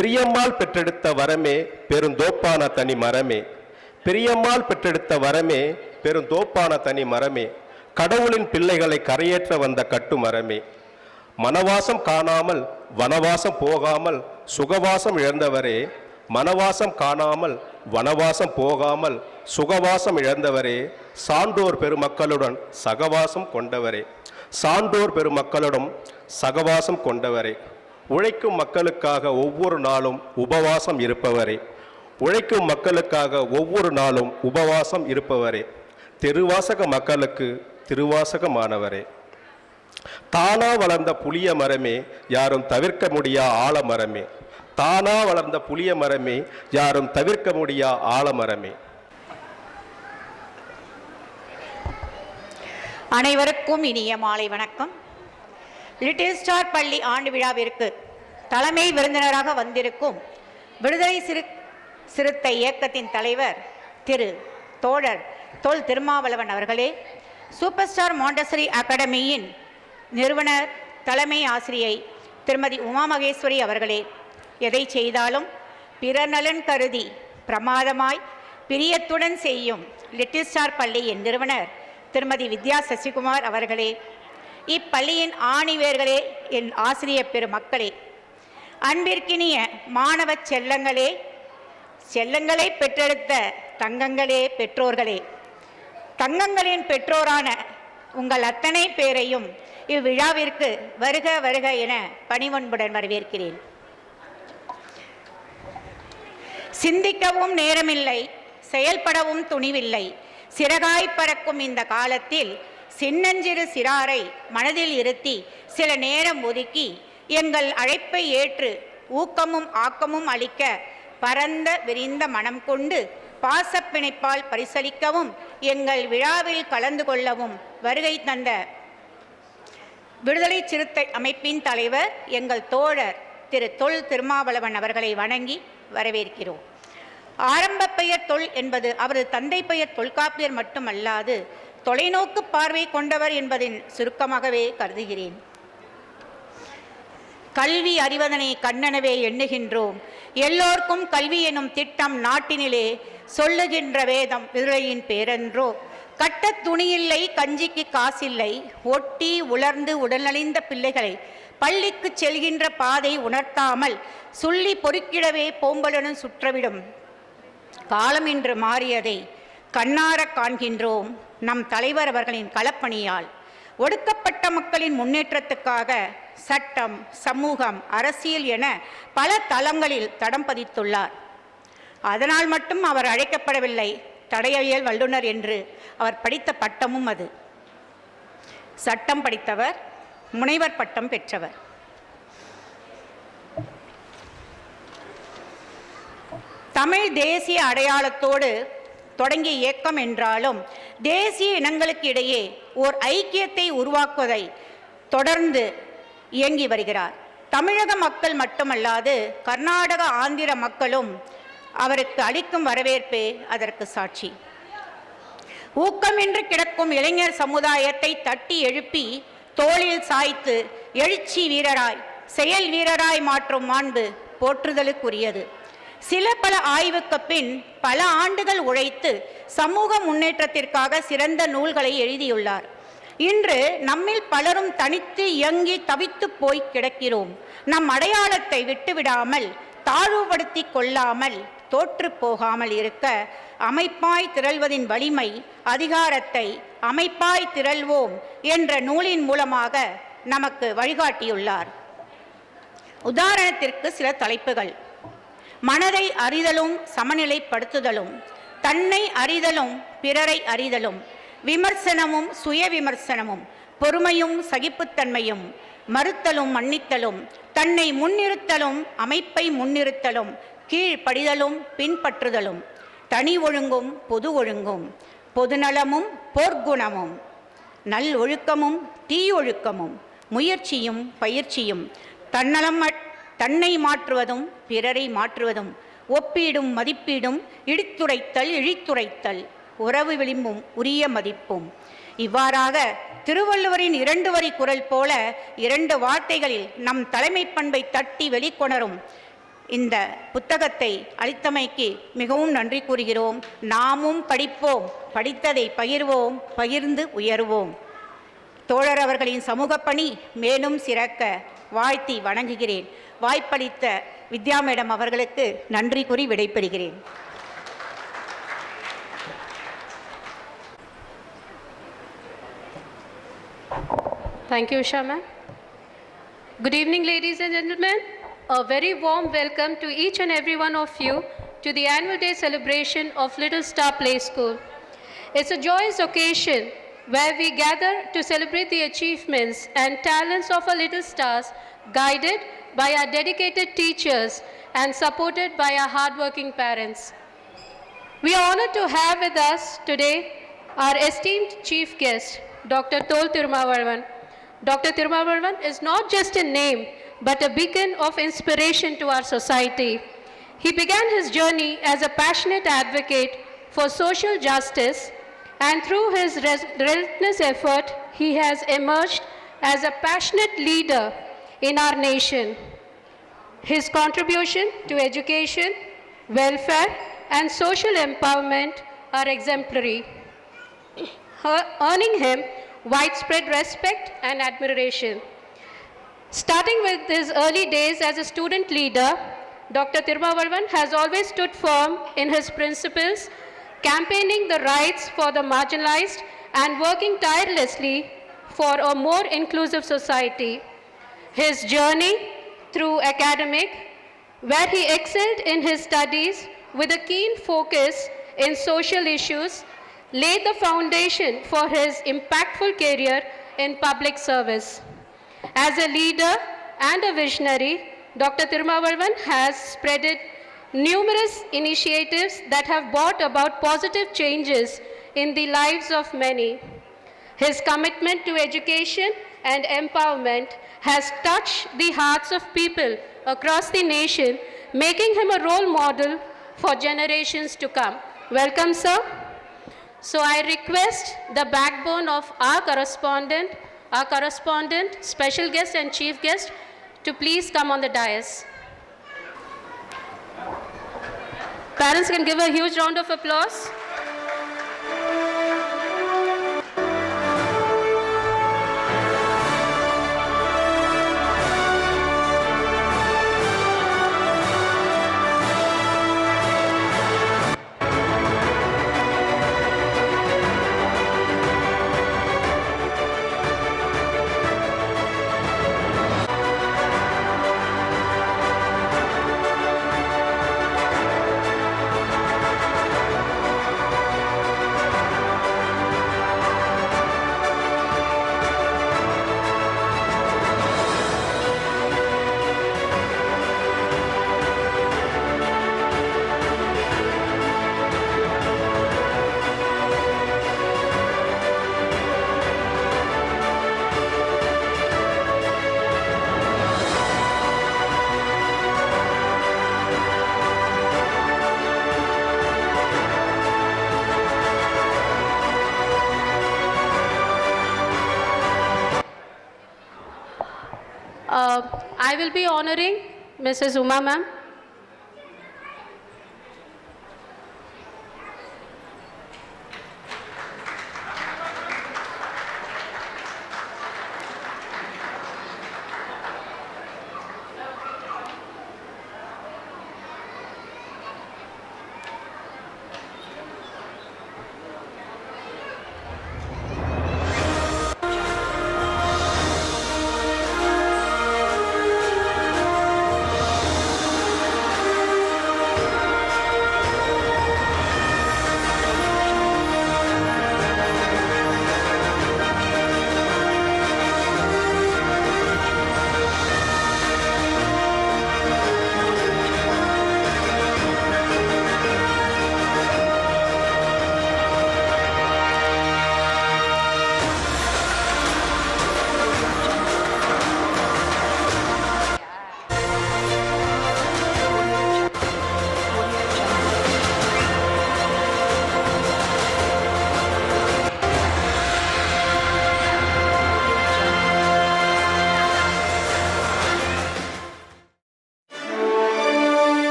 பெரியம்மாள் பெற்றெடுத்த வரமே பெருந்தோப்பான தனி மரமே. பெரியம்மாள் பெற்றெடுத்த வரமே பெருந்தோப்பான தனி மரமே. கடவுளின் பிள்ளைகளை கரையேற்ற வந்த கட்டு மரமே. மனவாசம் காணாமல் வனவாசம் போகாமல் சுகவாசம் இழந்தவரே. மனவாசம் காணாமல் வனவாசம் போகாமல் சுகவாசம் இழந்தவரே. சான்றோர் பெருமக்களுடன் சகவாசம் கொண்டவரே. சான்றோர் பெருமக்களுடன் சகவாசம் கொண்டவரே. உழைக்கும் மக்களுக்காக ஒவ்வொரு நாளும் உபவாசம் இருப்பவரே. உழைக்கும் மக்களுக்காக ஒவ்வொரு நாளும் உபவாசம் இருப்பவரே. திருவாசக மக்களுக்கு திருவாசகமானவரே. தானா வளர்ந்த புளிய மரமே யாரும் தவிர்க்க முடியா ஆலமரமே. தானா வளர்ந்த புளிய மரமே யாரும் தவிர்க்க முடியா ஆலமரமே. அனைவருக்கும் இனிய மாலை வணக்கம். லிட்டில் ஸ்டார் பள்ளி ஆண்டு விழாவிற்கு தலைமை விருந்தினராக வந்திருக்கும் விடுதலை சிறுத்தை இயக்கத்தின் தலைவர் திரு தோழர் தொல் திருமாவளவன் அவர்களே, சூப்பர் ஸ்டார் மாண்டசரி அகாடமியின் நிறுவனர் தலைமை ஆசிரியை திருமதி உமா மகேஸ்வரி அவர்களே, எதை செய்தாலும் பிறர் நலன் கருதி பிரமாதமாய் பிரியத்துடன் செய்யும் லிட்டில் ஸ்டார் பள்ளியின் நிறுவனர் திருமதி வித்யா சசிகுமார் அவர்களே, இப்பள்ளியின் ஆணிவேர்களே, என் ஆசிரியர் பெருமக்களே, அன்பிற்கினிய மாணவ செல்லங்களே, செல்லங்களை பெற்றெடுத்த தங்கங்களே, பெற்றோர்களே, தங்கங்களின் பெற்றோரான உங்கள் அத்தனை பேரையும் இவ்விழாவிற்கு வருக வருக என பணிவன்புடன் வரவேற்கிறேன். சிந்திக்கவும் நேரமில்லை, செயல்படவும் துணிவில்லை. சிறகாய் பறக்கும் இந்த காலத்தில் சின்னஞ்சிறு சிறாரை மனதில் இருத்தி சில நேரம் ஒதுக்கி எங்கள் அழைப்பை ஏற்று ஊக்கமும் ஆக்கமும் அளிக்க பரந்த விரிந்த மனம் கொண்டு பாசப்பிணைப்பால் பரிசளிக்கவும் எங்கள் விழாவில் கலந்து கொள்ளவும் வருகை தந்த விடுதலை சிறுத்தை அமைப்பின் தலைவர் எங்கள் தோழர் திரு தொல் திருமாவளவன் அவர்களை வணங்கி வரவேற்கிறோம். ஆரம்ப பெயர் தொல் என்பது அவரது தந்தை பெயர் தொல்காப்பியர் மட்டுமல்லாது தொலைநோக்கு பார்வை கொண்டவர் என்பதின் சுருக்கமாகவே கருதுகிறேன். கல்வி அறிவதனை கண்ணனவே எண்ணுகின்றோம். எல்லோருக்கும் கல்வி எனும் திட்டம் நாட்டினிலே சொல்லுகின்ற வேதம் விடுதலையின் பேரன்றோ. கட்ட துணியில்லை, கஞ்சிக்கு காசில்லை, ஒட்டி உலர்ந்து உடல்நலிந்த பிள்ளைகளை பள்ளிக்கு செல்கின்ற பாதை உணர்த்தாமல் சொல்லி பொறுக்கிடவே போம்பலனும் சுற்றவிடும் காலம் இன்று மாறியதை கண்ணார காண்கின்றோம். நம் தலைவர் அவர்களின் களப்பணியால் ஒடுக்கப்பட்ட மக்களின் முன்னேற்றத்துக்காக சட்டம், சமூகம், அரசியல் என பல தளங்களில் தடம் பதித்துள்ளார். அதனால் மட்டும் அவர் அழைக்கப்படவில்லை தடயவியல் வல்லுநர் என்று. அவர் படித்த பட்டமும் அது. சட்டம் படித்தவர், முனைவர் பட்டம் பெற்றவர். தமிழ் தேசிய அடையாளத்தோடு தொடங்கிய இயக்கம் என்றாலும் தேசிய இனங்களுக்கு இடையே ஓர் ஐக்கியத்தை உருவாக்குவதை தொடர்ந்து இயங்கி வருகிறார். தமிழக மக்கள் மட்டுமல்லாது கர்நாடக, ஆந்திர மக்களும் அவருக்கு அளிக்கும் வரவேற்பே அதற்கு சாட்சி. ஊக்கமின்றி கிடக்கும் இளைஞர் சமுதாயத்தை தட்டி எழுப்பி தோளில் சாய்த்து எழுச்சி வீரராய், செயல் வீரராய் மாற்றும் மாண்பு போற்றுதலுக்குரியது. சில பல ஆய்வுக்கு பின் பல ஆண்டுகள் உழைத்து சமூக முன்னேற்றத்திற்காக சிறந்த நூல்களை எழுதியுள்ளார். இன்று நம்மில் பலரும் தனித்து இயங்கி தவித்து போய் கிடக்கிறோம். நம் அடையாளத்தை விட்டுவிடாமல், தாழ்வுபடுத்தி கொள்ளாமல், தோற்று போகாமல் இருக்க அமைப்பாய் திரள்வதின் வலிமை, அதிகாரத்தை அமைப்பாய் திரள்வோம் என்ற நூலின் மூலமாக நமக்கு வழிகாட்டியுள்ளார். உதாரணத்திற்கு சில தலைப்புகள்: மனதை அறிதலும் சமநிலைப்படுத்துதலும், தன்னை அறிதலும் பிறரை அறிதலும், விமர்சனமும் சுய விமர்சனமும், பொறுமையும் சகிப்புத்தன்மையும், மறுத்தலும் மன்னித்தலும், தன்னை முன்னிறுத்தலும் அமைப்பை முன்னிறுத்தலும், கீழ்ப்படிதலும் பின்பற்றுதலும், தனி ஒழுங்கும் பொது ஒழுங்கும், பொதுநலமும் போர்க்குணமும், நல் ஒழுக்கமும் தீயொழுக்கமும், முயற்சியும் பயிற்சியும், தன்னை மாற்றுவதும் பிறரை மாற்றுவதும், ஒப்பீடும் மதிப்பீடும், இடித்துரைத்தல் இழித்துரைத்தல், உறவு விளிம்பும் உரிய மதிப்பும். இவ்வாறாக திருவள்ளுவரின் 2 வரி குரல் போல 2 வார்த்தைகளில் நம் தலைமை பண்பை தட்டி வெளிக்கொணரும் இந்த புத்தகத்தை அளித்தமைக்கு மிகவும் நன்றி கூறுகிறோம். நாமும் படிப்போம், படித்ததை பகிர்வோம், பகிர்ந்து உயர்வோம். தோழர் அவர்களின் சமூக பணி மேலும் சிறக்க வாழ்த்தி வணங்குகிறேன். வாய்ப்பளித்த வித்யா மேடம் அவர்களுக்கு நன்றி கூறி விடைபெறுகிறேன். Thank you, Usha ma'am. Good evening, ladies and gentlemen. A very warm welcome to each and every one of you to the annual day celebration of Little Star Play School. It's a joyous occasion where we gather to celebrate the achievements and talents of our little stars, guided by our dedicated teachers and supported by our hardworking parents. We are honored to have with us today our esteemed chief guest, Dr. Tol Tirumavalvan. Dr. Tirumavalvan is not just a name, but a beacon of inspiration to our society. He began his journey as a passionate advocate for social justice, and through his relentless effort, he has emerged as a passionate leader in our nation. His contribution to education, welfare, and social empowerment are exemplary, earning him widespread respect and admiration. Starting with his early days as a student leader, Dr. Tirumavalvan has always stood firm in his principles, campaigning the rights for the marginalized and working tirelessly for a more inclusive society. His journey through academic, where he excelled in his studies with a keen focus in social issues, laid the foundation for his impactful career in public service. As a leader and a visionary, Dr. Tirumavalvan has spreaded numerous initiatives that have brought about positive changes in the lives of many. His commitment to education and empowerment has touched the hearts of people across the nation, making him a role model for generations to come. Welcome, sir. So I request the backbone of our correspondent, special guest and chief guest to please come on the dais. Parents can give a huge round of applause. I will be honoring Mrs. Uma ma'am.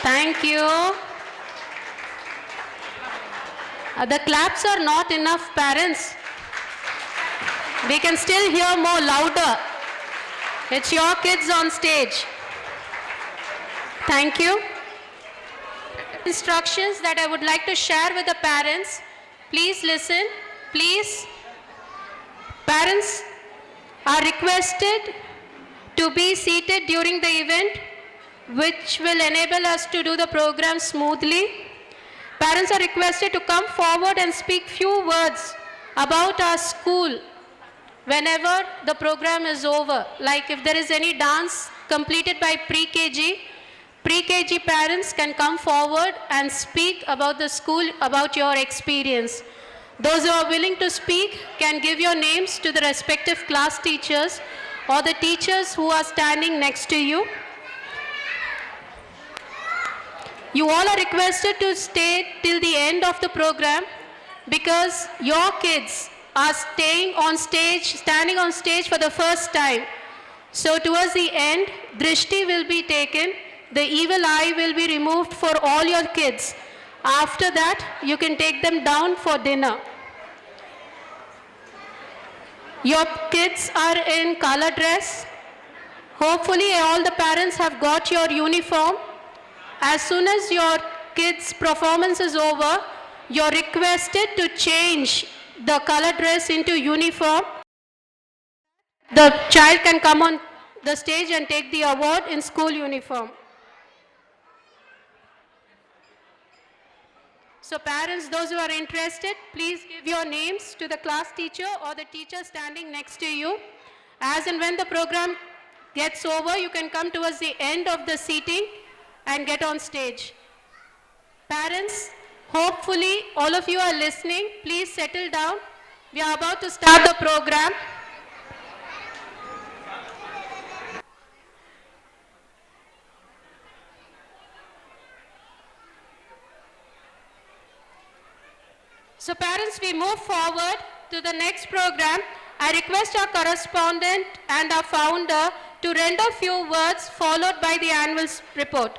Thank you. The claps are not enough, parents. We can still hear more louder. It's your kids on stage. Thank you. Instructions that I would like to share with the parents. Please listen. Please. Parents are requested to be seated during the event, which will enable us to do the program smoothly. Parents are requested to come forward and speak few words about our school whenever the program is over. Like if there is any dance completed by pre-KG parents can come forward and speak about the school, about your experience. Those who are willing to speak can give your names to the respective class teachers or the teachers who are standing next to you. You all are requested to stay till the end of the program because your kids are standing on stage for the first time. So towards the end, drishti will be taken, the evil eye will be removed for all your kids. After that, you can take them down for dinner. Your kids are in color dress. Hopefully all the parents have got your uniform. As soon as your kids' performance is over, you're requested to change the color dress into uniform. The child can come on the stage and take the award in school uniform. So parents, those who are interested, please give your names to the class teacher or the teacher standing next to you. As and when the program gets over, you can come towards the end of the seating and get on stage. Parents, hopefully all of you are listening. Please settle down. We are about to start the program. So parents, we move forward to the next program. I request our correspondent and our founder to render few words followed by the annual report.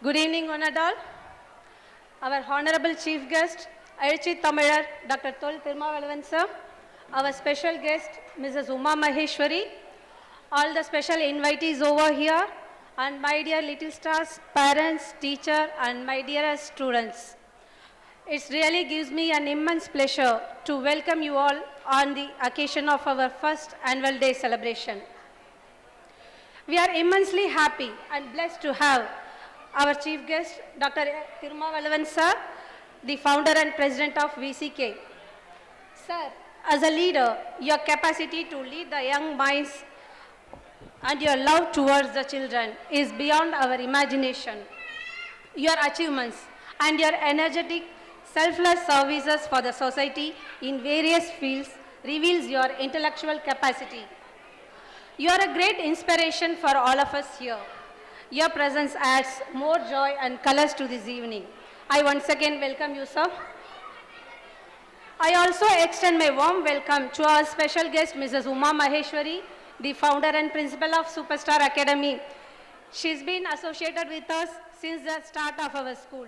Good evening, one and all. Our Honorable Chief Guest, Aichi Tamilar, Dr. Tol Tirumavalavan sir, our special guest, Mrs. Uma Maheshwari, all the special invitees over here, and my dear little stars, parents, teacher, and my dearest students. It really gives me an immense pleasure to welcome you all on the occasion of our first annual day celebration. We are immensely happy and blessed to have our chief guest, Dr. Tirumavalavan sir, the founder and president of VCK. Sir, as a leader, your capacity to lead the young minds and your love towards the children is beyond our imagination. Your achievements and your energetic, selfless services for the society in various fields reveals your intellectual capacity. You are a great inspiration for all of us here. Your presence adds more joy and colors to this evening. I once again welcome you, sir. I also extend my warm welcome to our special guest, Mrs. Uma Maheshwari, the founder and principal of Superstar Academy. She's been associated with us since the start of our school.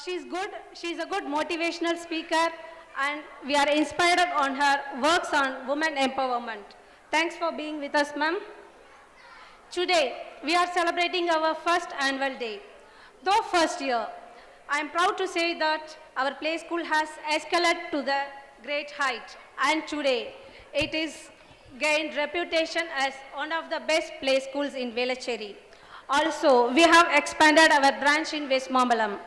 She's a good motivational speaker, and we are inspired on her works on women empowerment. Thanks for being with us, ma'am. Today, we are celebrating our first annual day. Though first year, I am proud to say that our play school has escalated to the great height, and today it is gained reputation as one of the best play schools in Velachery. Also, we have expanded our branch in West Mambalam.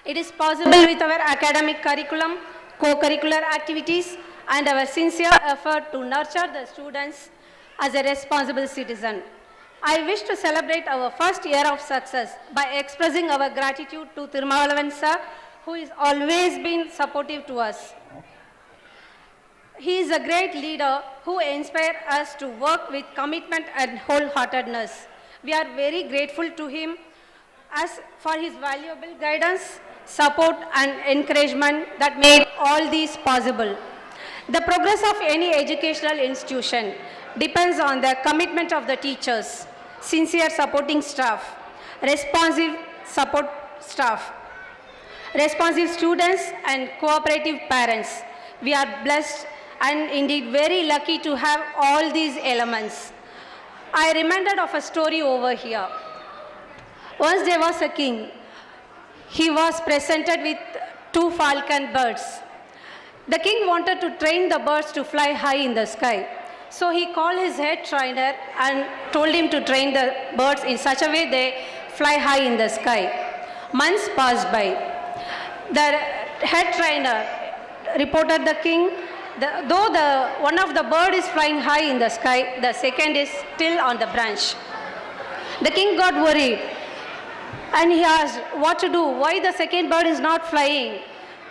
It is possible with our academic curriculum, co-curricular activities, and our sincere effort to nurture the students as a responsible citizen. I wish to celebrate our first year of success by expressing our gratitude to Tirumavalavan sir, who has always been supportive to us. He is a great leader who inspires us to work with commitment and wholeheartedness. We are very grateful to him, as for his valuable guidance, support and encouragement that made all these possible. The progress of any educational institution depends on the commitment of the teachers, sincere supporting staff, responsive support staff, responsive students and cooperative parents. We are blessed and indeed very lucky to have all these elements. I reminded of a story over here. Once there was a king. He was presented with 2 falcon birds. The king wanted to train the birds to fly high in the sky. So he called his head trainer and told him to train the birds in such a way they fly high in the sky. Months passed by. The head trainer reported the king, though one of the bird is flying high in the sky, the second is still on the branch. The king got worried and he asked what to do, why the second bird is not flying.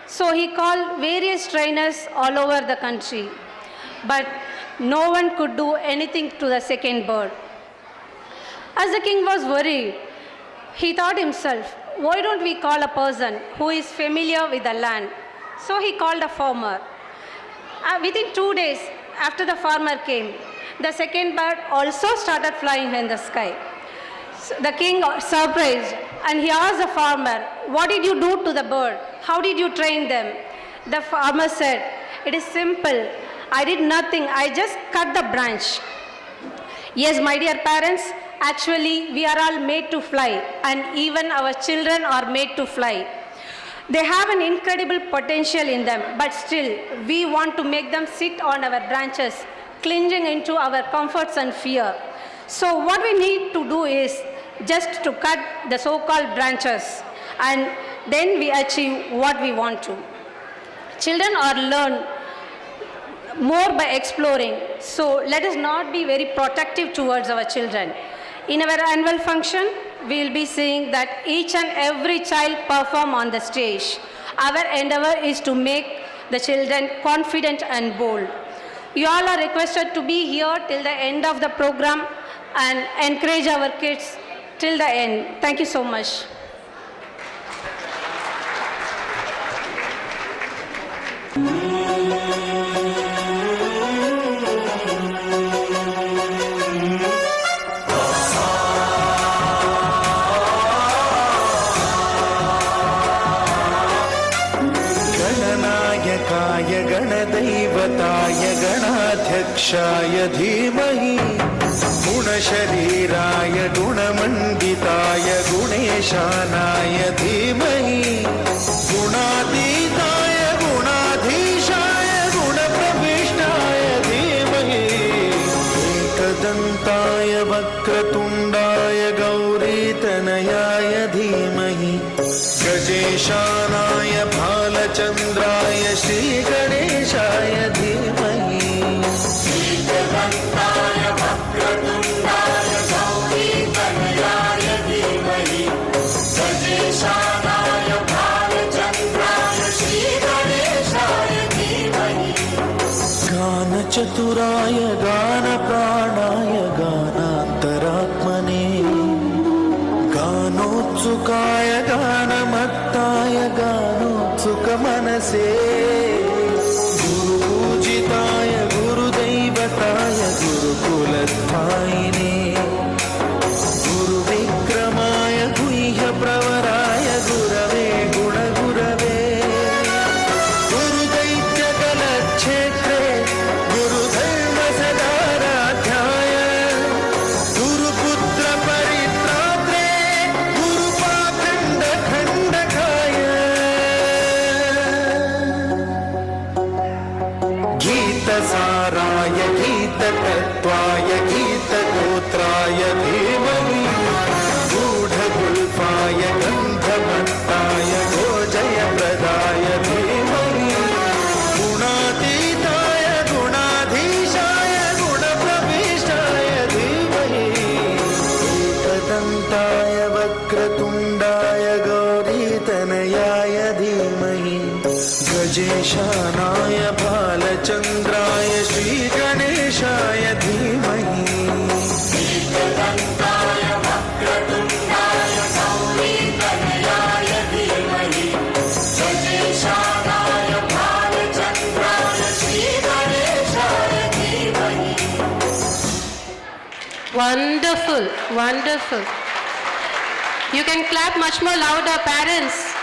So he called various trainers all over the country, but no one could do anything to the second bird. As the king was worried, he thought himself, why don't we call a person who is familiar with the land? So he called a farmer. Within 2 days after the farmer came, the second bird also started flying in the sky. So the king was surprised and he asked the farmer, what did you do to the bird? How did you train them? The farmer said, it is simple. I did nothing. I just cut the branch. Yes, my dear parents, actually we are all made to fly and even our children are made to fly. They have an incredible potential in them, but still we want to make them sit on our branches, clinging into our comforts and fear. So what we need to do is just to cut the so-called branches and then we achieve what we want to. Children are learned more by exploring, so let us not be very protective towards our children. In our annual function, we will be seeing that each and every child perform on the stage. Our endeavor is to make the children confident and bold. You all are requested to be here till the end of the program and encourage our kids till the end. Thank you so much. गणनायकाय गणदैवताय गणाध्यक्षाय धीमहि गुणशरीराय गुणमण्डिताय गुणेशानाय धीमहि गुणातीताय गुणाधीशाय गुणप्रविष्टाय धीमहि एकदन्ताय वक्रतुण्डाय गौरीतनयाय धीमहि गजेशानाय भालचन्द्राय श्रीगणेशाय धीमहि एकदन्ताय वक्रतुण्डाय गौरीतनयाय धीमहि गजेशानाय भालचन्द्राय श्रीगणेशाय धीमहि गानचतुराय गानप्राणाय गानान्तरात्मने गानोत्सुकाय गानमत्ताय गानोत्सुकमनसे गुरुपूजिताय गुरुदैवताय गुरुकुलस्थायिने गुरुविक्रमाय गुह्यप्रवराय गुरवे गुणगुरवे गुरुदैत्यकलक्षेत्रे गुरुधर्मसदाराध्याय गुरुपुत्रपरित्रात्रे गुरुपाखण्डखण्डकाय गीतसाराय गीततत्त्वाय गीतगोत्राय धीमहि गूढगुल्फाय गन्धमत्ताय गोजयप्रदाय धीमहि गुणातीताय गुणाधीशाय गुणप्रविष्टाय धीमहि एकदन्ताय वक्रतुण्डाय गौरीतनयाय धीमहि गजेशानाय भालचन्द्राय श्रीगणेशाय धीमहि एकदन्ताय वक्रतुण्डाय Gauri Wonderful, wonderful. You can clap much more louder, parents.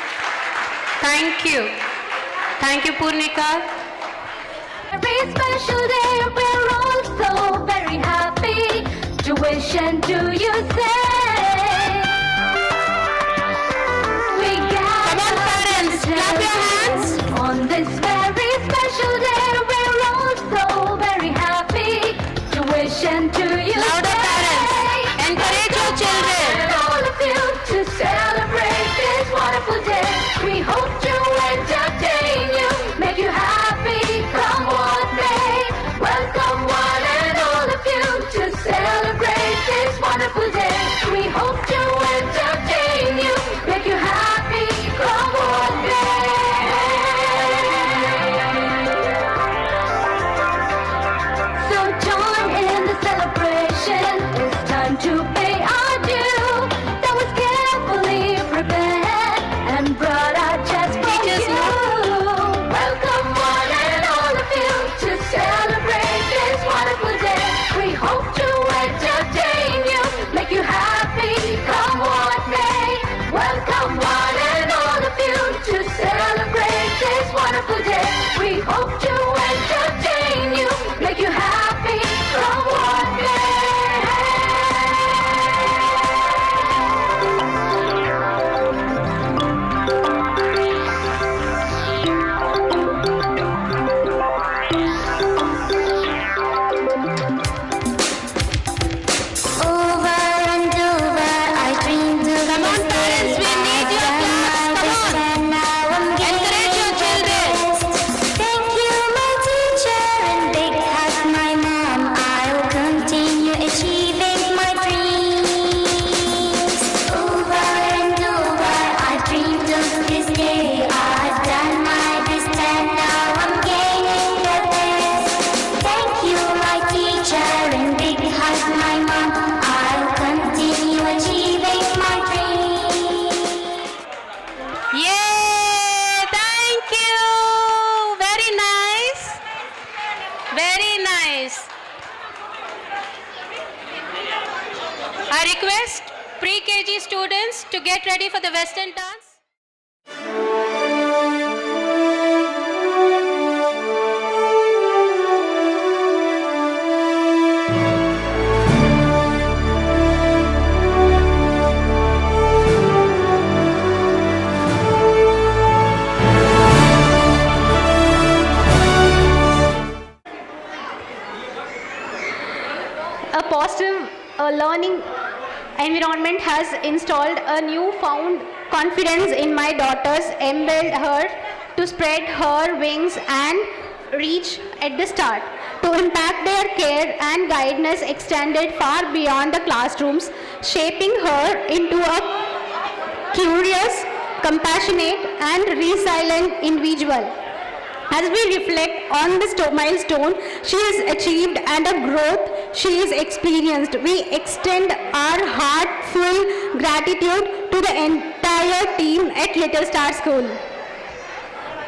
Thank you. Thank you, Purnika. Every special day we're all so very happy. Tuition, do you say? We Come on, parents, clap your hands. on this very special day we're all so very happy. Tuition, do you Louder, say? parents. Encourage your children. And all of you to celebrate this wonderful day. We hope to entertain you, make you happy, come what may. Welcome one and all of you to celebrate this wonderful day. We hope to entertain you, make you happy, come what may. So join in the celebration. It's time to pay our due. That was carefully prepared and brought out just for Teachers, you. Welcome one and all of you to celebrate this wonderful day. We hope to entertain you, make you happy, come what may. Welcome one and all of you to celebrate this wonderful day. We hope to entertain you, make you happy, come what may. Over and over, I dreamed of Come on, parents, we need your claps. Come on. and now I'm Encourage your children. Thank you, my teacher, and big hug, my mom. I'll continue achieving my dreams. Over and over, I dreamed of this day. I've done my best, and now I'm gaining the best. Thank you, my teacher, and big hug, my mom. I'll continue achieving my dreams. Yay! Thank you. Very nice. Very nice. I request pre-KG students to get ready for the Western dance. A positive learning environment has installed a newfound confidence in my daughters, enabled her to spread her wings and reach at the start. To impact their care and guidance extended far beyond the classrooms, shaping her into a curious, compassionate, and resilient individual. As we reflect on this milestone she has achieved and the growth she has experienced, we extend our heartfelt gratitude to the entire team at Little Star School.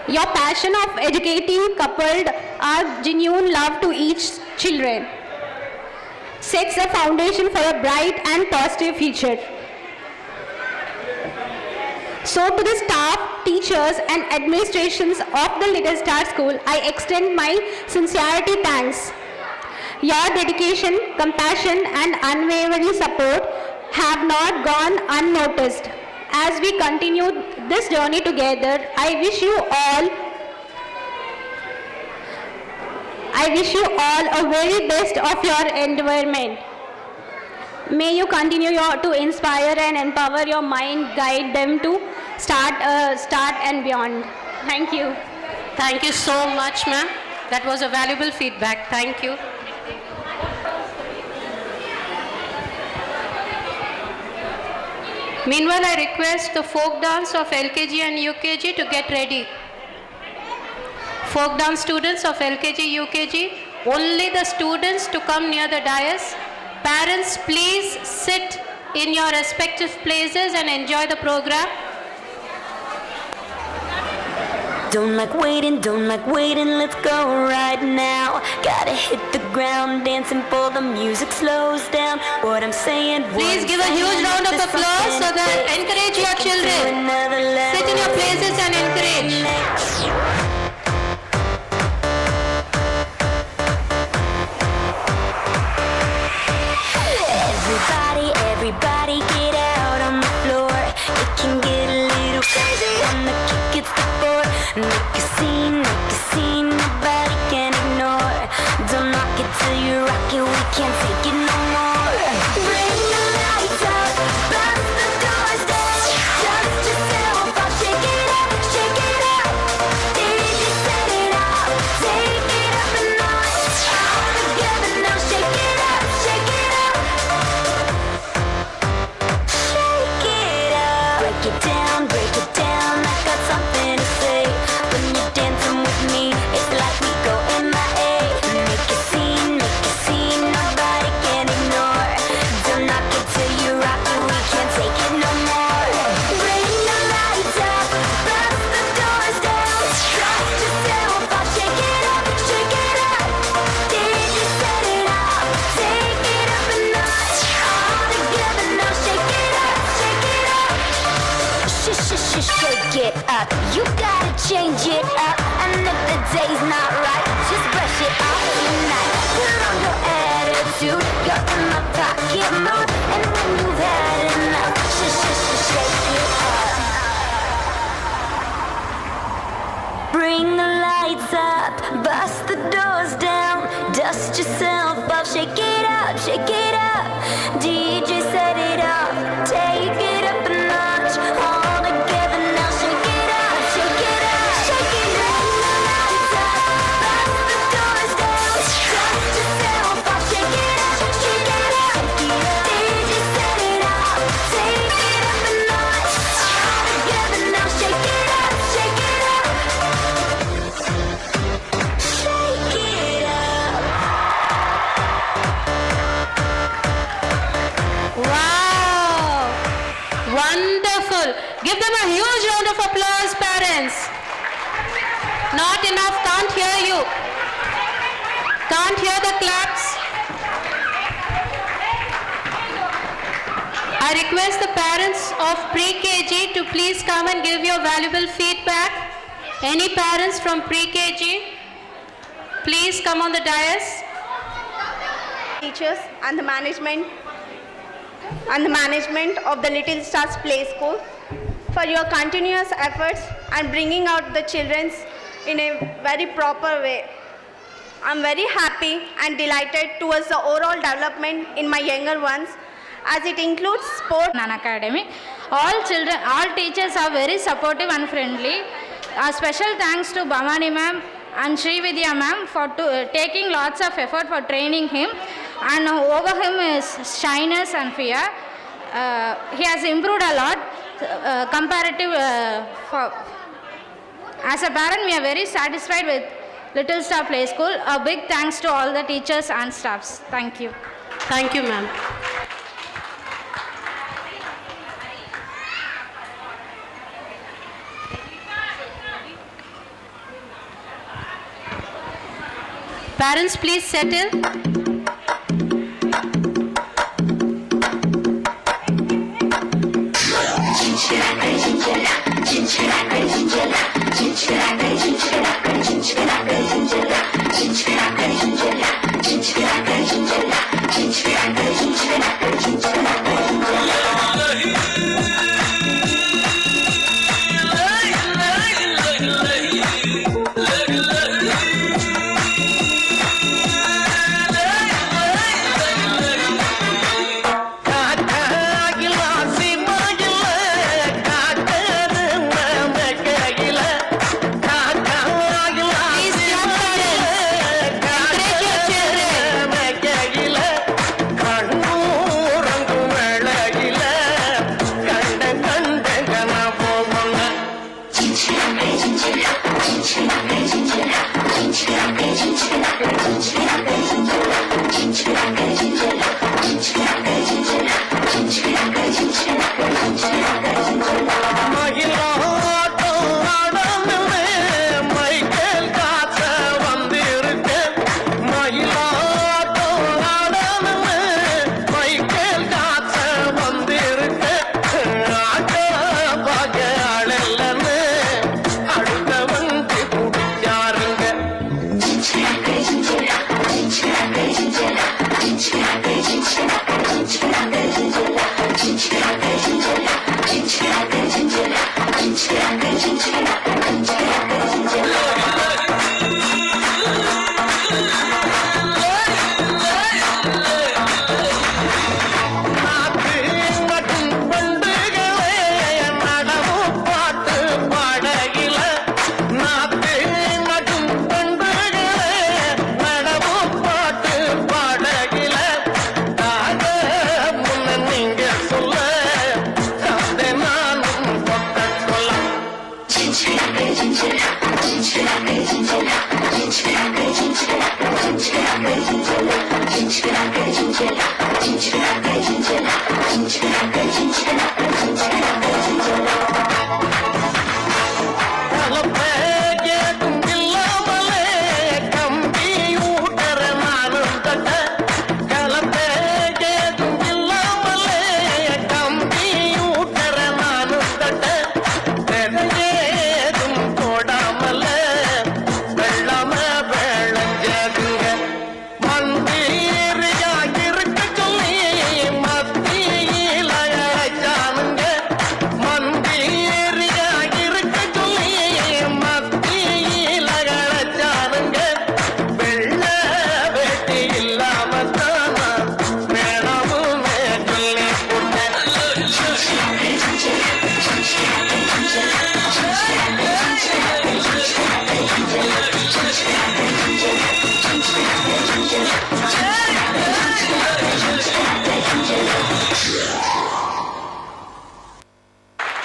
Your passion of educating coupled our genuine love to each children sets a foundation for a bright and positive future. So to the staff, teachers and administrations of the Little Star School, I extend my sincerity thanks. Your dedication, compassion and unwavering support have not gone unnoticed. As we continue this journey together, I wish you all a very best of your environment. May you continue to inspire and empower your mind, guide them to start and beyond. Thank you. Thank you so much, ma'am. That was a valuable feedback. Thank you. Meanwhile, I request the folk dance of LKG and UKG to get ready. Folk dance students of LKG, UKG, only the students to come near the dais. Parents, please sit in your respective places and enjoy the program. Don't like waiting, let's go right now. Gotta hit the ground, dancing for the music slows down. What I'm saying, Please give a huge round of applause so that encourage your children. Sit in your places and encourage. Everybody get out on the floor. It can get a little crazy when the kick gets the floor. Make a scene, nobody can ignore. Don't knock it till you rock it, we can't take it no more. Bring the lights up, bust the doors down. Dust yourself off, shake it up, shake it up. DJ set it up, take it up a notch. All together now, shake it up, shake it up. Shake it up, break it down, I got something to say. When you're dancing with me, it's like we go MIA. Make a scene, nobody can ignore. Don't knock it till you rock it, we can't take it no more. Bring the lights up, bust the doors down. Dust yourself off, shake it up, shake it up. DJ set it up, take it up a notch. All together now, shake it up, shake it up. Shake it up, you gotta change it up. And if the day's not right, just brush it off tonight. Put on your attitude, you're in my pocket mood. And when you've had enough, shake it up. Bring the lights up, bust the doors down. Dust yourself off, shake it up, shake it up. DJ set it up, take it up a notch. All together now, shake it up, shake it up, shake it up. Lights up, bust the doors down. Dust yourself off, shake it up, shake it up. DJ set it up, take it up a notch. All together now, shake it up, shake it up. Shake it up. Wow! Wonderful. Give them a huge round of applause, parents. Not enough, can't hear you. Can't hear the claps. I request the parents of pre-KG to please come and give your valuable feedback. Any parents from pre-KG, please come on the dais. Teachers and the management of the Little Stars Play School for your continuous efforts and bringing out the children in a very proper way. I'm very happy and delighted towards the overall development in my younger ones, as it includes sport. Academy. All teachers are very supportive and friendly. A special thanks to Bhavani ma'am and Srividya ma'am for taking lots of effort for training him, and over him is shyness and fear. He has improved a lot comparative. As a parent, we are very satisfied with Little Star Play School. A big thanks to all the teachers and staffs. Thank you. Thank you, ma'am. Parents, please settle. Please clap, parents. Encourage your children.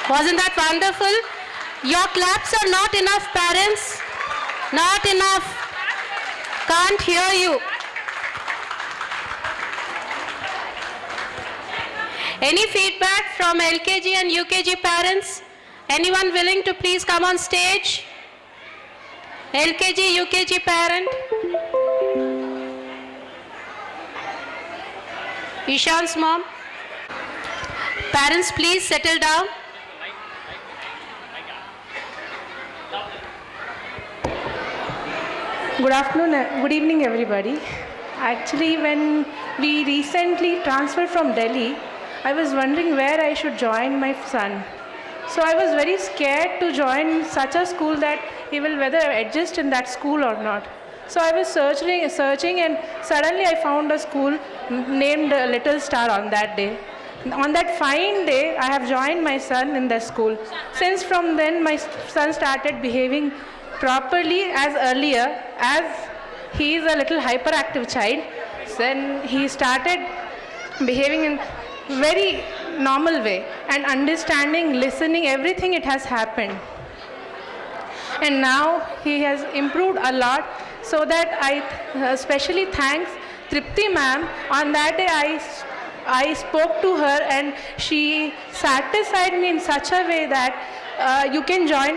Wasn't that wonderful? Your claps are not enough, parents. Not enough. Can't hear you. Any feedback from LKG and UKG parents? Anyone willing to please come on stage? LKG, UKG parent? Ishan's mom? Parents, please settle down. Good afternoon, good evening everybody. Actually, when we recently transferred from Delhi, I was wondering where I should join my son. So I was very scared to join such a school that he will whether adjust in that school or not. So I was searching and suddenly I found a school named Little Star on that day. On that fine day, I have joined my son in the school. Since from then, my son started behaving properly as earlier, as he is a little hyperactive child. Then he started behaving in very normal way and understanding, listening, everything it has happened. And now he has improved a lot, so that I especially thanks Tripti ma'am. On that day I spoke to her and she satisfied me in such a way that you can join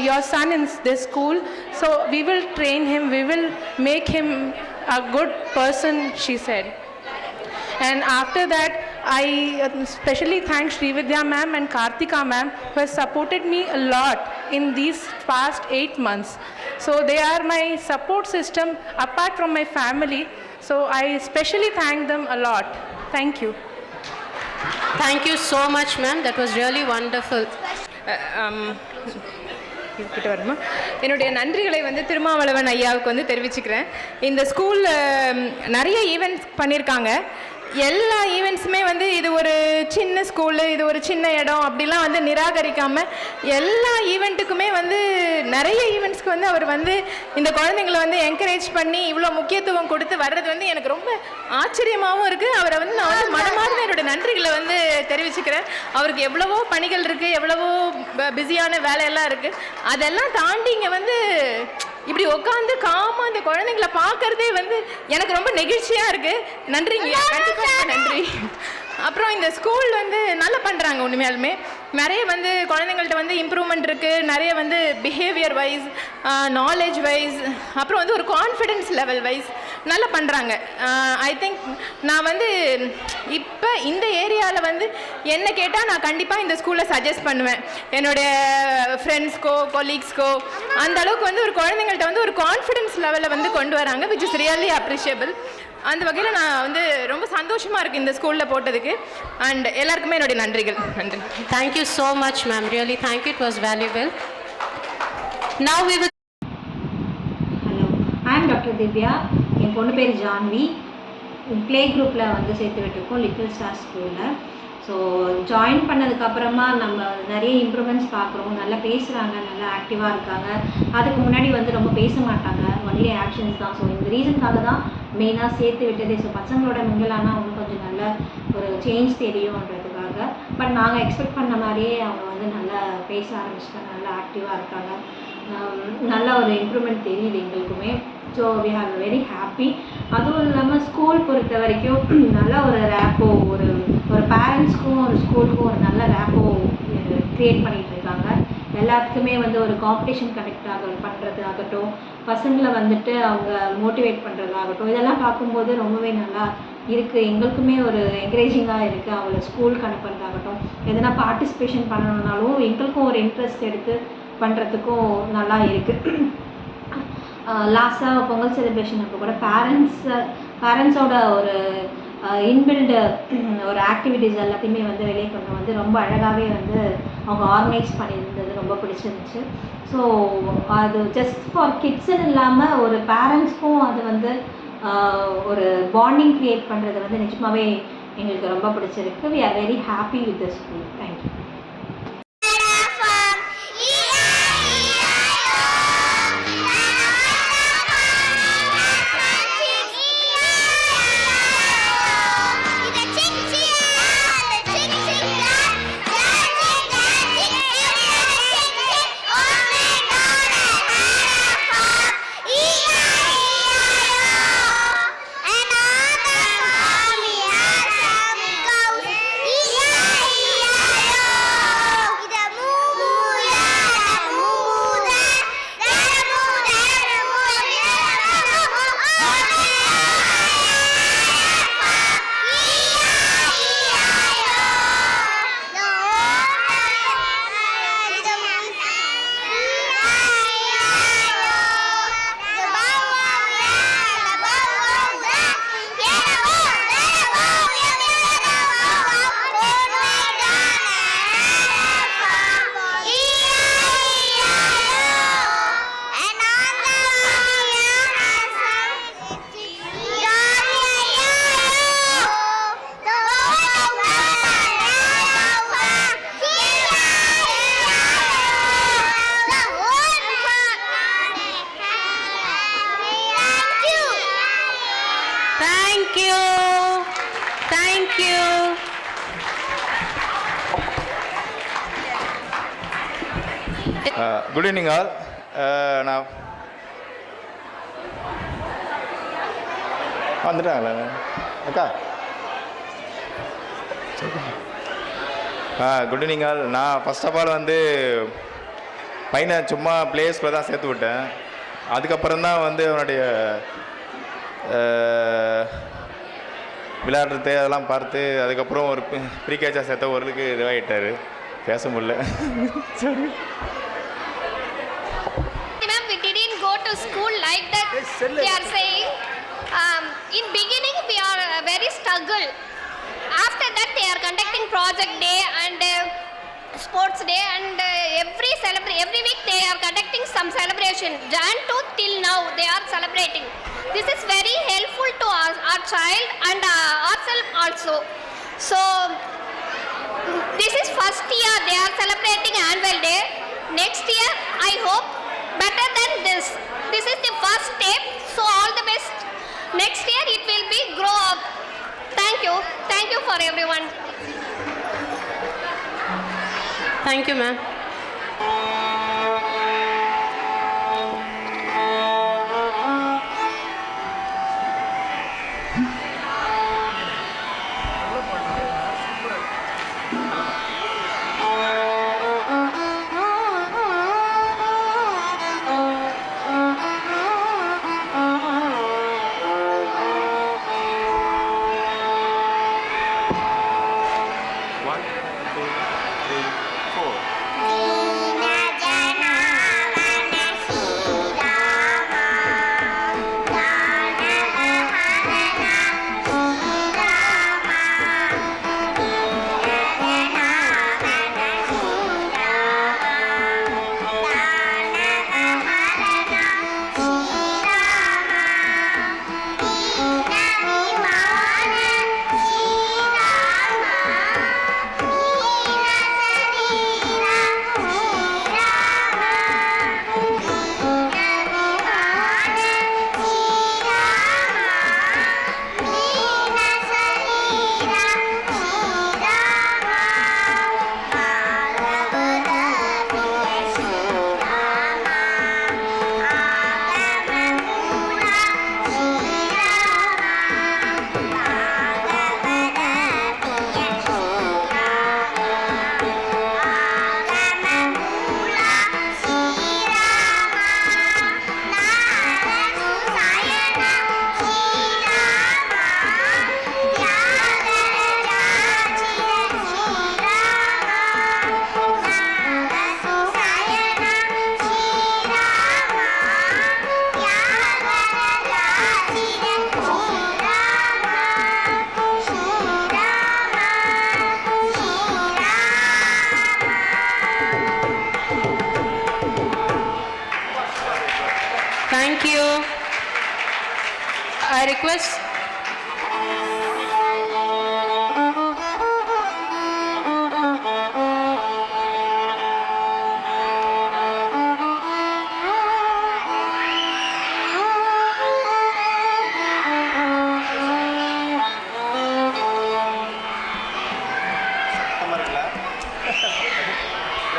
your son in this school. So we will train him, we will make him a good person, she said. And after that, I especially thank Srividya ma'am and Kartika ma'am, who has supported me a lot in these past 8 months. So they are my support system apart from my family. So I especially thank them a lot. Thank you. Thank you so much, ma'am. That was really wonderful. கிட்ட வருமா என்னுடைய நன்றிகளை வந்து திருமாவளவன் ஐயாவுக்கு வந்து தெரிவிச்சுக்கிறேன். இந்த ஸ்கூலில் நிறைய ஈவெண்ட்ஸ் பண்ணியிருக்காங்க. எல்லா ஈவெண்ட்ஸுமே வந்து இது ஒரு சின்ன ஸ்கூலு, இது ஒரு சின்ன இடம் அப்படிலாம் வந்து நிராகரிக்காமல் எல்லா ஈவெண்ட்டுக்குமே வந்து நிறைய ஈவெண்ட்ஸ்க்கு வந்து அவர் வந்து இந்த குழந்தைங்களை வந்து என்கரேஜ் பண்ணி இவ்வளோ முக்கியத்துவம் கொடுத்து வர்றது வந்து எனக்கு ரொம்ப ஆச்சரியமாகவும் இருக்குது. அவரை வந்து நான் வந்து மனமார்ந்த என்னோட நன்றிகளை வந்து தெரிவிச்சுக்கிறேன். அவருக்கு எவ்வளவோ பணிகள் இருக்குது, எவ்வளவோ பிஸியான வேலையெல்லாம் இருக்குது. அதெல்லாம் தாண்டி இங்கே வந்து இப்படி உட்காந்து காமா அந்த குழந்தைங்களை பார்க்கறதே வந்து எனக்கு ரொம்ப நெகிழ்ச்சியாக இருக்குது. நன்றிங்க, கண்டிப்பாக நன்றி. அப்புறம் இந்த ஸ்கூல் வந்து நல்லா பண்ணுறாங்க. உண்மையாலுமே நிறைய வந்து குழந்தைங்கள்ட்ட வந்து இம்ப்ரூவ்மெண்ட் இருக்குது. நிறைய வந்து பிஹேவியர் வைஸ், நாலேஜ் வைஸ், அப்புறம் வந்து ஒரு கான்ஃபிடென்ஸ் லெவல் வைஸ் நல்லா பண்ணுறாங்க. ஐ திங்க் நான் வந்து இப்போ இந்த ஏரியாவில் வந்து என்ன கேட்டால் நான் கண்டிப்பாக இந்த ஸ்கூலில் சஜஸ்ட் பண்ணுவேன் என்னுடைய ஃப்ரெண்ட்ஸ்க்கோ கொலீக்ஸ்க்கோ. அந்த அளவுக்கு வந்து ஒரு குழந்தைங்கள்ட்ட வந்து ஒரு கான்ஃபிடென்ஸ் லெவலில் வந்து கொண்டு வராங்க, விச் இஸ் ரியலி அப்ரிஷியபிள். அந்த வகையில் நான் வந்து ரொம்ப சந்தோஷமாக இருக்குது இந்த ஸ்கூலில் போட்டதுக்கு. அண்ட் எல்லாருக்குமே என்னுடைய நன்றிகள். நன்றி. Thank you so much, ma'am. Really, thank you. It was valuable. Now we will. Hello, I am doctor Divya. என் பொண்ணு பேர் ஜான்வி. ப்ளே குரூப்பில் வந்து சேர்த்து விட்டுருக்கோம் லிட்டில் ஸ்டார் ஸ்கூலில். ஸோ ஜாயின் பண்ணதுக்கப்புறமா நம்ம நிறைய இம்ப்ரூவ்மெண்ட்ஸ் பார்க்குறோம். நல்லா பேசுகிறாங்க, நல்லா ஆக்டிவாக இருக்காங்க. அதுக்கு முன்னாடி வந்து ரொம்ப பேச மாட்டாங்க, ஒன்லி ஆக்ஷன்ஸ் தான். ஸோ இந்த ரீசனுக்காக தான் மெயினாக சேர்த்து விட்டதே. ஸோ பசங்களோட மிங்கிளானா அவங்க கொஞ்சம் நல்ல ஒரு சேஞ்ச் தெரியுன்றதுக்காக. பட் நாங்கள் எக்ஸ்பெக்ட் பண்ண மாதிரியே அவங்க வந்து நல்லா பேச ஆரம்பிச்சிட்டாங்க, நல்லா ஆக்டிவாக இருக்காங்க. நல்ல ஒரு இம்ப்ரூவ்மெண்ட் தெரியுது எங்களுக்குமே. So we are very happy. அதுவும் இல்லாமல் ஸ்கூல் பொறுத்த வரைக்கும் நல்ல ஒரு ரேப்போ, ஒரு பேரண்ட்ஸ்க்கும் ஒரு ஸ்கூலுக்கும் ஒரு நல்ல ரேப்போ க்ரியேட் பண்ணிகிட்டு இருக்காங்க. எல்லாத்துக்குமே வந்து ஒரு காம்படிஷன் கனெக்ட் பண்ணுறது ஆகட்டும், பசங்களை வந்துட்டு அவங்க மோட்டிவேட் பண்ணுறதாகட்டும், இதெல்லாம் பார்க்கும்போது ரொம்பவே நல்லா இருக்குது. எங்களுக்குமே ஒரு என்கரேஜிங்காக இருக்குது. அவங்கள ஸ்கூலுக்கு அனுப்புறதாகட்டும், எதனா பார்ட்டிசிபேஷன் பண்ணணுன்னாலும் எங்களுக்கும் ஒரு இன்ட்ரெஸ்ட் எடுத்து பண்ணுறதுக்கும் நல்லா இருக்குது. லாஸ்ட்டாக பொங்கல் செலிப்ரேஷன் அப்போ கூட பேரண்ட்ஸோட ஒரு இன்பில்டு ஒரு ஆக்டிவிட்டீஸ் எல்லாத்தையுமே வந்து வெளியே கொண்டு வந்து ரொம்ப அழகாகவே வந்து அவங்க ஆர்கனைஸ் பண்ணியிருந்தது ரொம்ப பிடிச்சிருந்துச்சு. ஸோ அது ஜஸ்ட் ஃபார் கிட்ஸ்ன்னு இல்லாமல் ஒரு பேரண்ட்ஸ்க்கும் அது வந்து ஒரு பாண்டிங் க்ரியேட் பண்ணுறது வந்து நிஜமாகவே எங்களுக்கு ரொம்ப பிடிச்சிருக்கு. We are very happy with the school. Thank you. Good evening all. நான் வந்துட்டாங்களா அக்கா? Good evening all. நான் ஃபர்ஸ்ட் ஆஃப் ஆல் வந்து பையனை சும்மா பிளேஸ்க்குள்ள தான் சேர்த்து விட்டேன். அதுக்கப்புறம் தான் வந்து அவனுடைய விளையாடுறது அதெல்லாம் பார்த்து அதுக்கப்புறம் ஒரு ப்ரீகேஜாக சேர்த்த ஒருக்கு இதுவாகிட்டார், பேச முடியல. சரி ma'am, we didn't go to school like that. They are saying in beginning we are very struggle. After that they are conducting project day and sports day and every week they are conducting some celebration. Jan to till now they are celebrating. This is very helpful to our child and ourselves also. So this is first year they are celebrating annual day. Next year I hope better than this. This is the first step, so all the best. Next year it will be grow up. Thank you for everyone. Thank you, ma'am. Nina Thank you. I request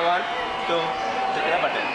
One, two, three, button.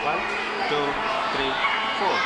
1, 2, 3, 4.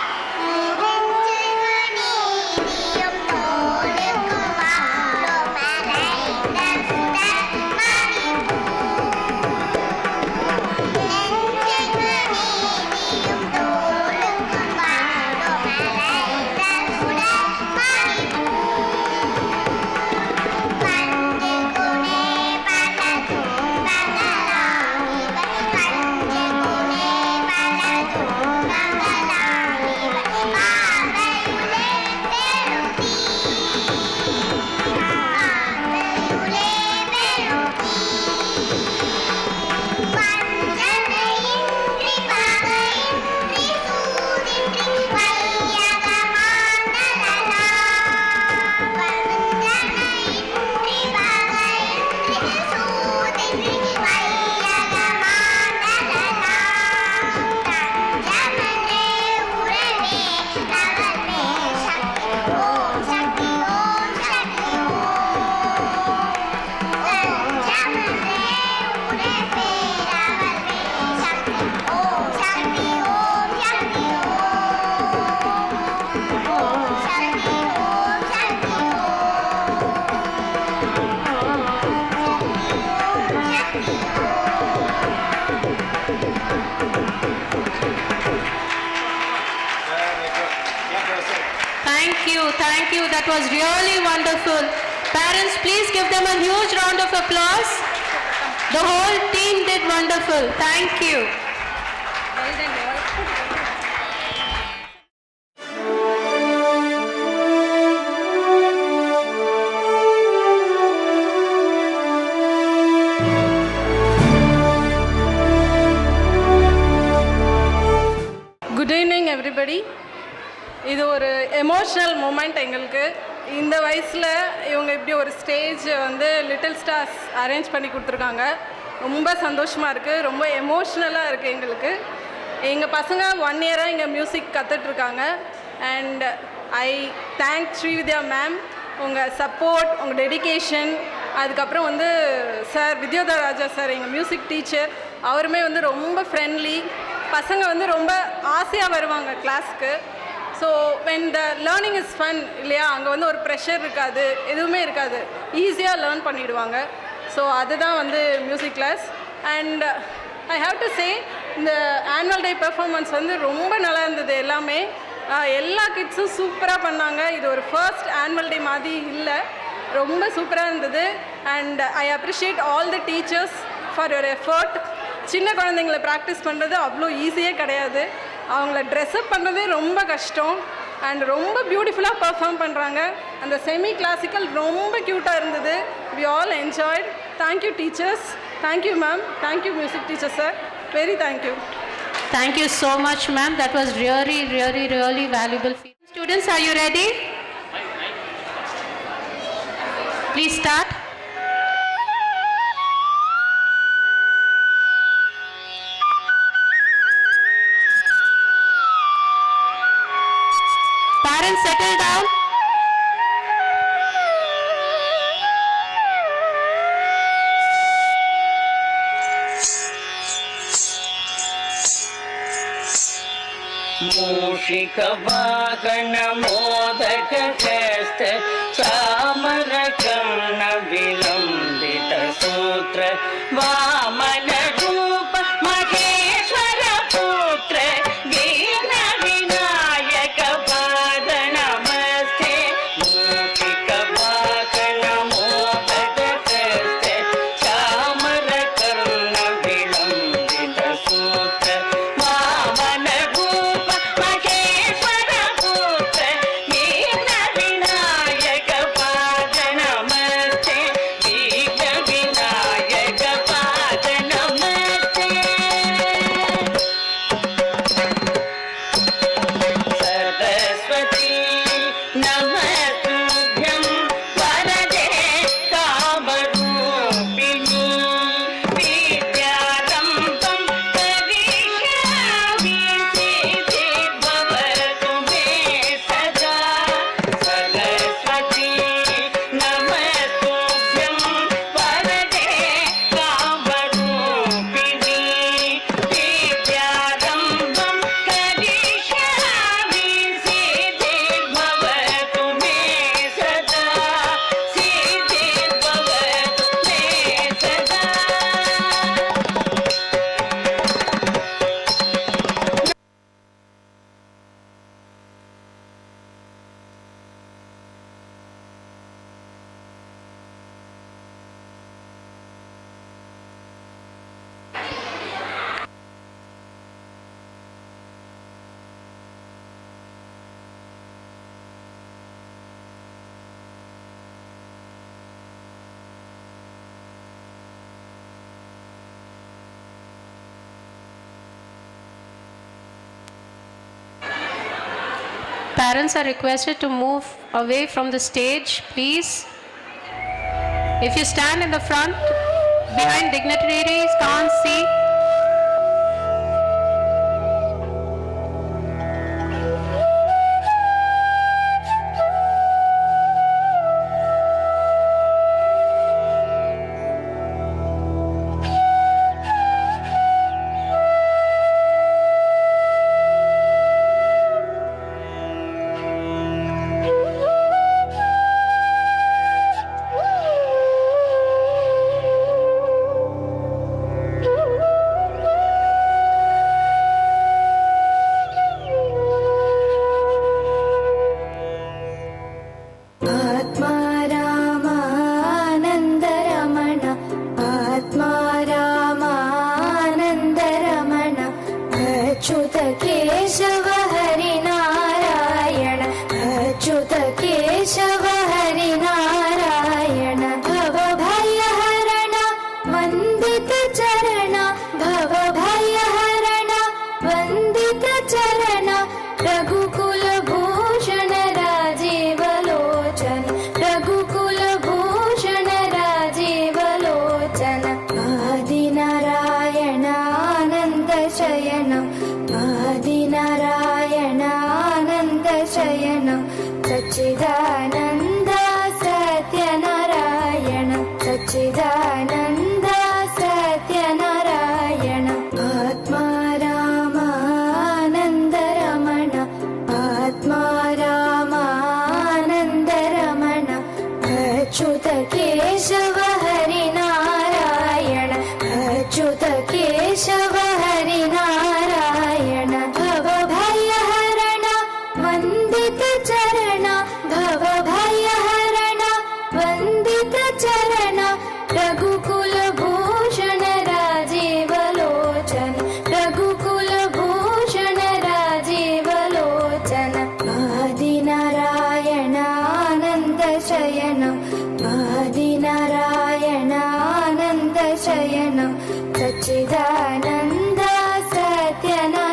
Thank you. That was really wonderful. Parents, please give them a huge round of applause. The whole team did wonderful. Thank you. Good evening everybody. இது ஒரு emotional moment எங்களுக்கு. இந்த வயசில் இவங்க இப்படி ஒரு stage வந்து little stars arrange பண்ணி கொடுத்துருக்காங்க. ரொம்ப சந்தோஷமாக இருக்குது, ரொம்ப எமோஷ்னலாக இருக்குது எங்களுக்கு. எங்கள் பசங்க 1 இயராக இங்கே மியூசிக் கற்றுட்ருக்காங்க. And I thank Srividya ma'am, உங்கள் சப்போர்ட், உங்கள் டெடிகேஷன். அதுக்கப்புறம் வந்து சார் வித்யோதர் ராஜா சார், எங்கள் மியூசிக் டீச்சர், அவருமே வந்து ரொம்ப ஃப்ரெண்ட்லி. பசங்க வந்து ரொம்ப ஆசையாக வருவாங்க கிளாஸ்க்கு. So when the learning is fun இல்லையா, அங்கே வந்து ஒரு ப்ரெஷர் இருக்காது, எதுவுமே இருக்காது, ஈஸியாக லேர்ன் பண்ணிவிடுவாங்க. ஸோ அதுதான் வந்து music class. And I have to say, இந்த ஆனுவல் டே பெர்ஃபார்மன்ஸ் வந்து ரொம்ப நல்லா இருந்தது. எல்லாமே எல்லா கிட்ஸும் சூப்பராக பண்ணாங்க. இது ஒரு ஃபர்ஸ்ட் ஆனுவல் டே மாதிரி இல்லை, ரொம்ப சூப்பராக இருந்தது. And I appreciate all the teachers for your effort. சின்ன குழந்தைங்களை ப்ராக்டிஸ் பண்ணுறது அவ்வளோ ஈஸியே கிடையாது. அவங்கள ட்ரெஸ்அப் பண்ணுறதே ரொம்ப கஷ்டம். அண்ட் ரொம்ப பியூட்டிஃபுல்லாக பர்ஃபார்ம் பண்ணுறாங்க. அந்த செமி கிளாசிக்கல் ரொம்ப க்யூட்டாக இருந்தது. We all enjoyed. Thank you teachers, thank you ma'am, thank you music teacher sir, very thank you. Thank you so much, ma'am. That was really, really, really valuable. Students, are you ready? Please start. Parents, settle down. मूषिक वाहन मोदक हस्त चामर कर्ण विलंबित सूत्र वामन रूप महेश्वर पुत्र दीन विनायक पाद नमस्ते मूषिक वाहन मोदक हस्त चामर कर्ण विलंबित सूत्र वामन रूप महेश्वर पुत्र दीन विनायक पाद नमस्ते दीन विनायक पाद नमस्ते सरस्वती नमस्तुभ्यं वरदे कामरूपिणी विद्यारम्भं करिष्यामि सिद्धिर्भवतु मे सदा सरस्वती नमस्तुभ्यं वरदे कामरूपिणी विद्यारम्भं करिष्यामि सिद्धिर्भवतु मे सदा सिद्धिर्भवतु मे सदा Parents are requested to move away from the stage, please. If you stand in the front, behind dignitaries, can't see. आत्मा रामानन्दरमण आत्मा रामानन्दरमण अच्युत केशव हरिनारायण अच्युत केशव हरिनारायण भवभयहरण वन्दित चरण भवभयहरण वन्दित चरण रघुकुलभूषण राजीवलोचन रघुकुलभूषण राजीवलोचन आदिनारायणानन्दशयनं आदिनारायणानन्दशयनं सच्चिदानन्द सत्यनारायण सच्चिदानन्द सत्यनारायण आत्मा रामानन्दरमण आत्मा रामानन्दरमण अच्युत केशव हरिनारायण अच्युत केशव हरिनारायण भवभयहरण वन्दित चरण भवभयहरण वन्दित चरण रघुकुलभूषण राजीवलोचन रघुकुलभूषण राजीवलोचन आदिनारायणानन्दशयनं आदिनारायणानन्दशयनं सच्चिदानन्द Satyanarayan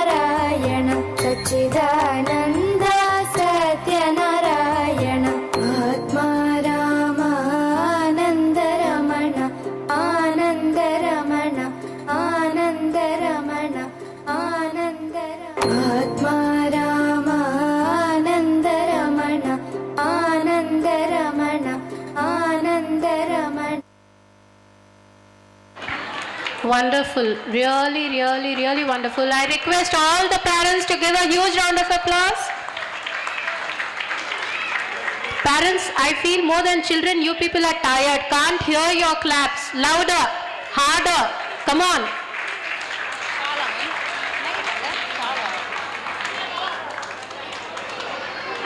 Wonderful. Really, really, really wonderful. I request all the parents to give a huge round of applause. Parents, I feel more than children, you people are tired. Can't hear your claps. Louder, harder. Come on.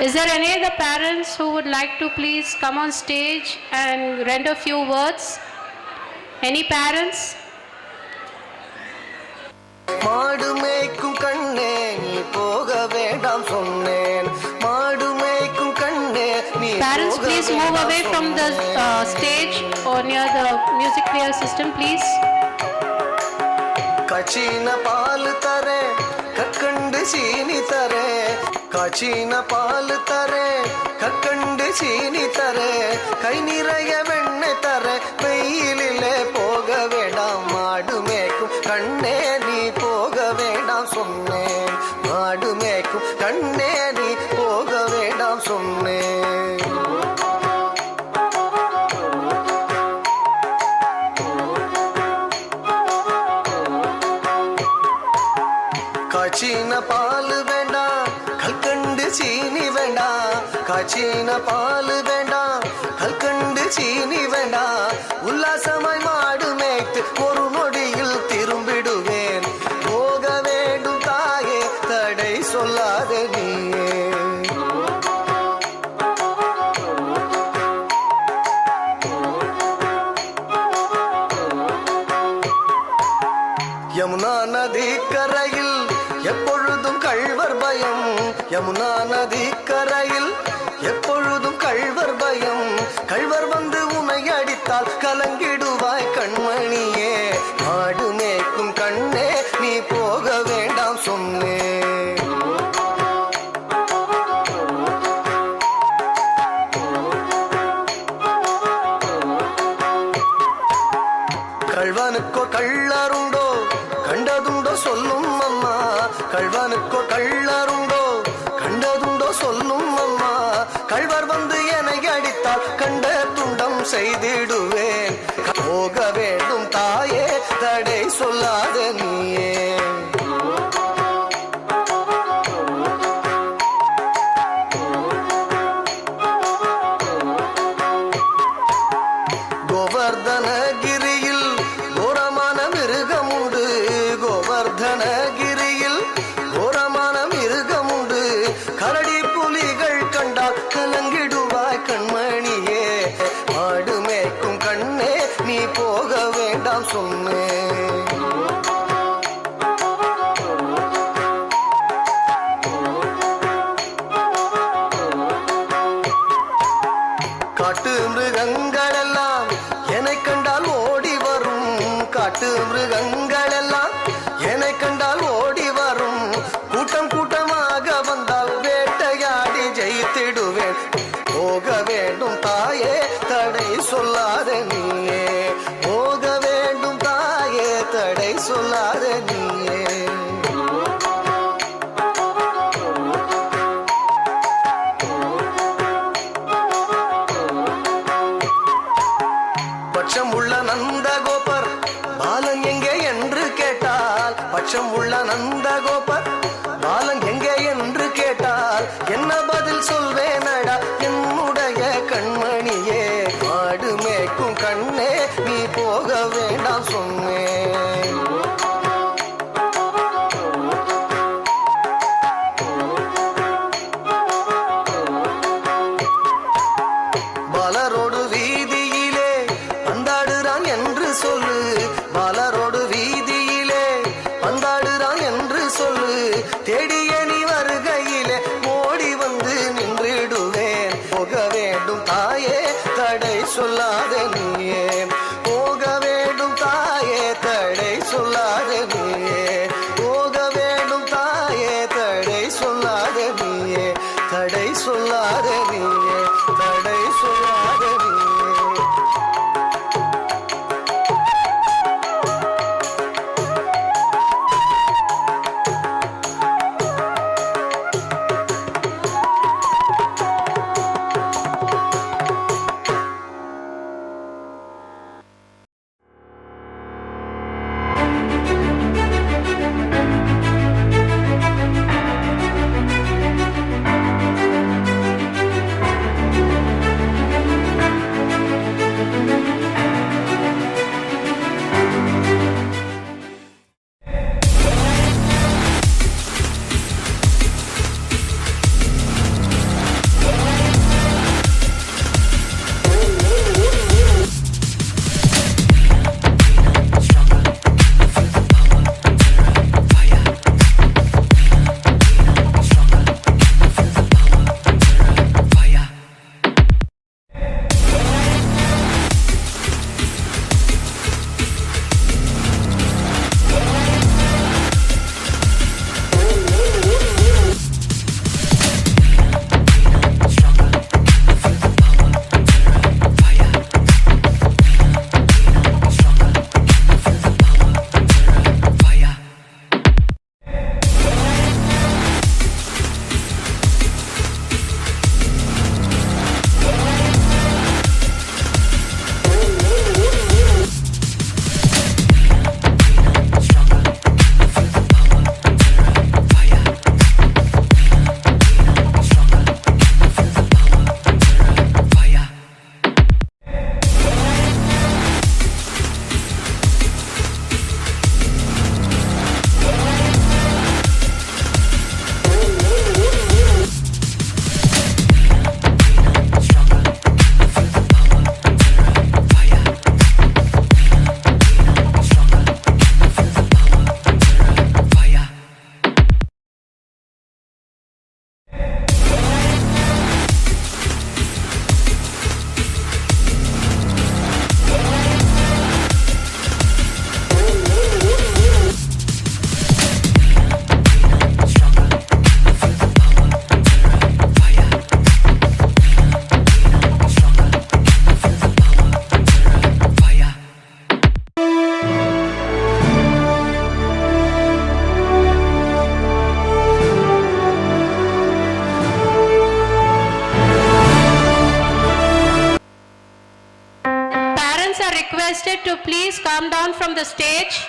Is there any of the parents who would like to please come on stage and render a few words? Any parents? மாடு மேய்க்கும் கண்ணே நீ போக வேண்டாம் சொன்னேன் மாடு மேய்க்கும் கண்ணே நீ Parents, please move away from the stage or near the music player system, please. காச்சின பால் தரே கக்கண்டு சீனி தரே காச்சின பால் தரே கக்கண்டு சீனி தரே கை நிறைய வெண்ணெய் தரே வெயிலிலே போக வேண்டாம் மாடு மேய்க்கும் கண்ணே நீ போக வேண்டாம் சொன்னேன் மாடு மேய்க்கும் கண்ணே நீ போக வேண்டாம் சொன்னேன் காச்சின பால் வேண்டாம் கல்கண்டு சீனி வேண்டாம் காச்சின பால் வேண்டாம் கல்கண்டு சீனி வேண்டாம் உல்லாசமாய் மாடு மேய்த்து ஒரு நொடியில் திரும்பிடுவேன் போக வேண்டும் தாயே தடை சொல்லாத நீயே யமுனா நதி கரையில் எப்பொழுதும் கள்வர் பயம் யமுனா நதி கரையில் எப்பொழுதும் கள்வர் பயம் கள்வர் வந்து உன்னை அடித்தால் கலங்கிடுவாய் கண்மணியே மாடு மேய்க்கும் கண்ணே நீ போக வேண்டாம் சொன்னேன் கள்வனுக்கோ கள்ளருண்டோ கண்டதுண்டோ சொல்லும் அம்மா கள்வனுக்கோ கள்ளருண்டோ கண்டதுண்டோ சொல்லும் அம்மா கள்வர் வந்து என்னை அடித்தால் கண்ட துண்டம் செய்திடுவேன் போக வேண்டும் தாயே தடை சொல்லாத நீயே கோவர்தனகிரியில் கோரமான மிருகம் உண்டு கோவர்தனகிரியில் கோரமான மிருகம் உண்டு கரடி புலிகள் கண்டால் கலங்கிடுவாய் கண்மணியே மாடு மேய்க்கும் கண்ணே நீ போக வேண்டாம் சொன்னேன் காட்டு மிருகங்கள் எல்லாம் என்னை கண்டால் ஓடி வரும் காட்டு மிருகங்கள் எல்லாம் என்னை கண்டால் ஓடி வரும் கூட்டம் கூட்டமாக வந்தால் வேட்டையாடி ஜெயித்திடுவேன் போக வேண்டும் தாயே தடை சொல்லாத நீயே போக வேண்டும் தாயே தடை சொல்லாத நீயே பட்சம் உள்ள நந்தகோபர் பாலன் எங்கே என்று கேட்டால் பட்சம் உள்ள நந்தகோபர் பாலன் எங்கே என்று கேட்டால் என்ன பதில் சொல்வேனடா என்னுடைய கண்மணியே மாடு மேய்க்கும் கண்ணே நீ போக வேண்டாம் சொன்னேன் பாலரோடு வீதியிலே பந்தாடுறான் என்று சொல்லு பாலரோடு வீதியிலே பந்தாடுறான் என்று சொல்லு தேடிய நீ வருகையிலே ஓடி வந்து நின்று requested to please come down from the stage.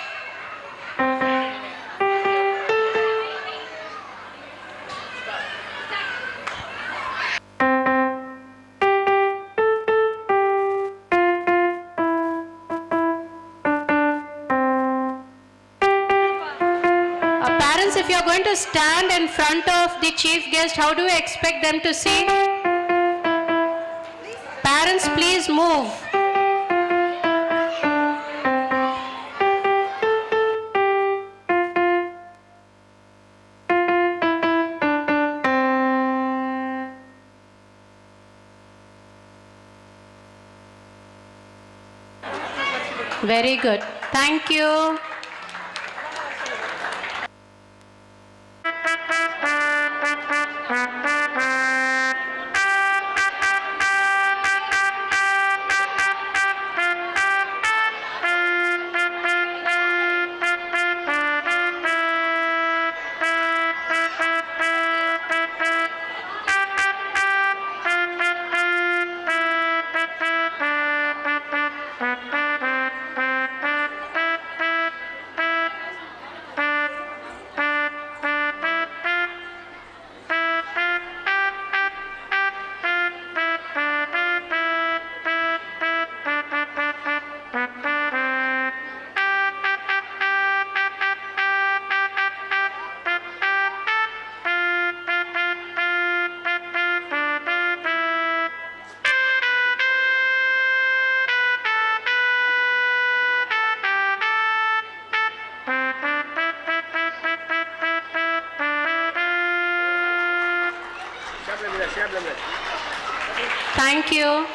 Parents, if you are going to stand in front of the chief guest, how do you expect them to see? Parents, please move. Very good. Thank you. Thank you.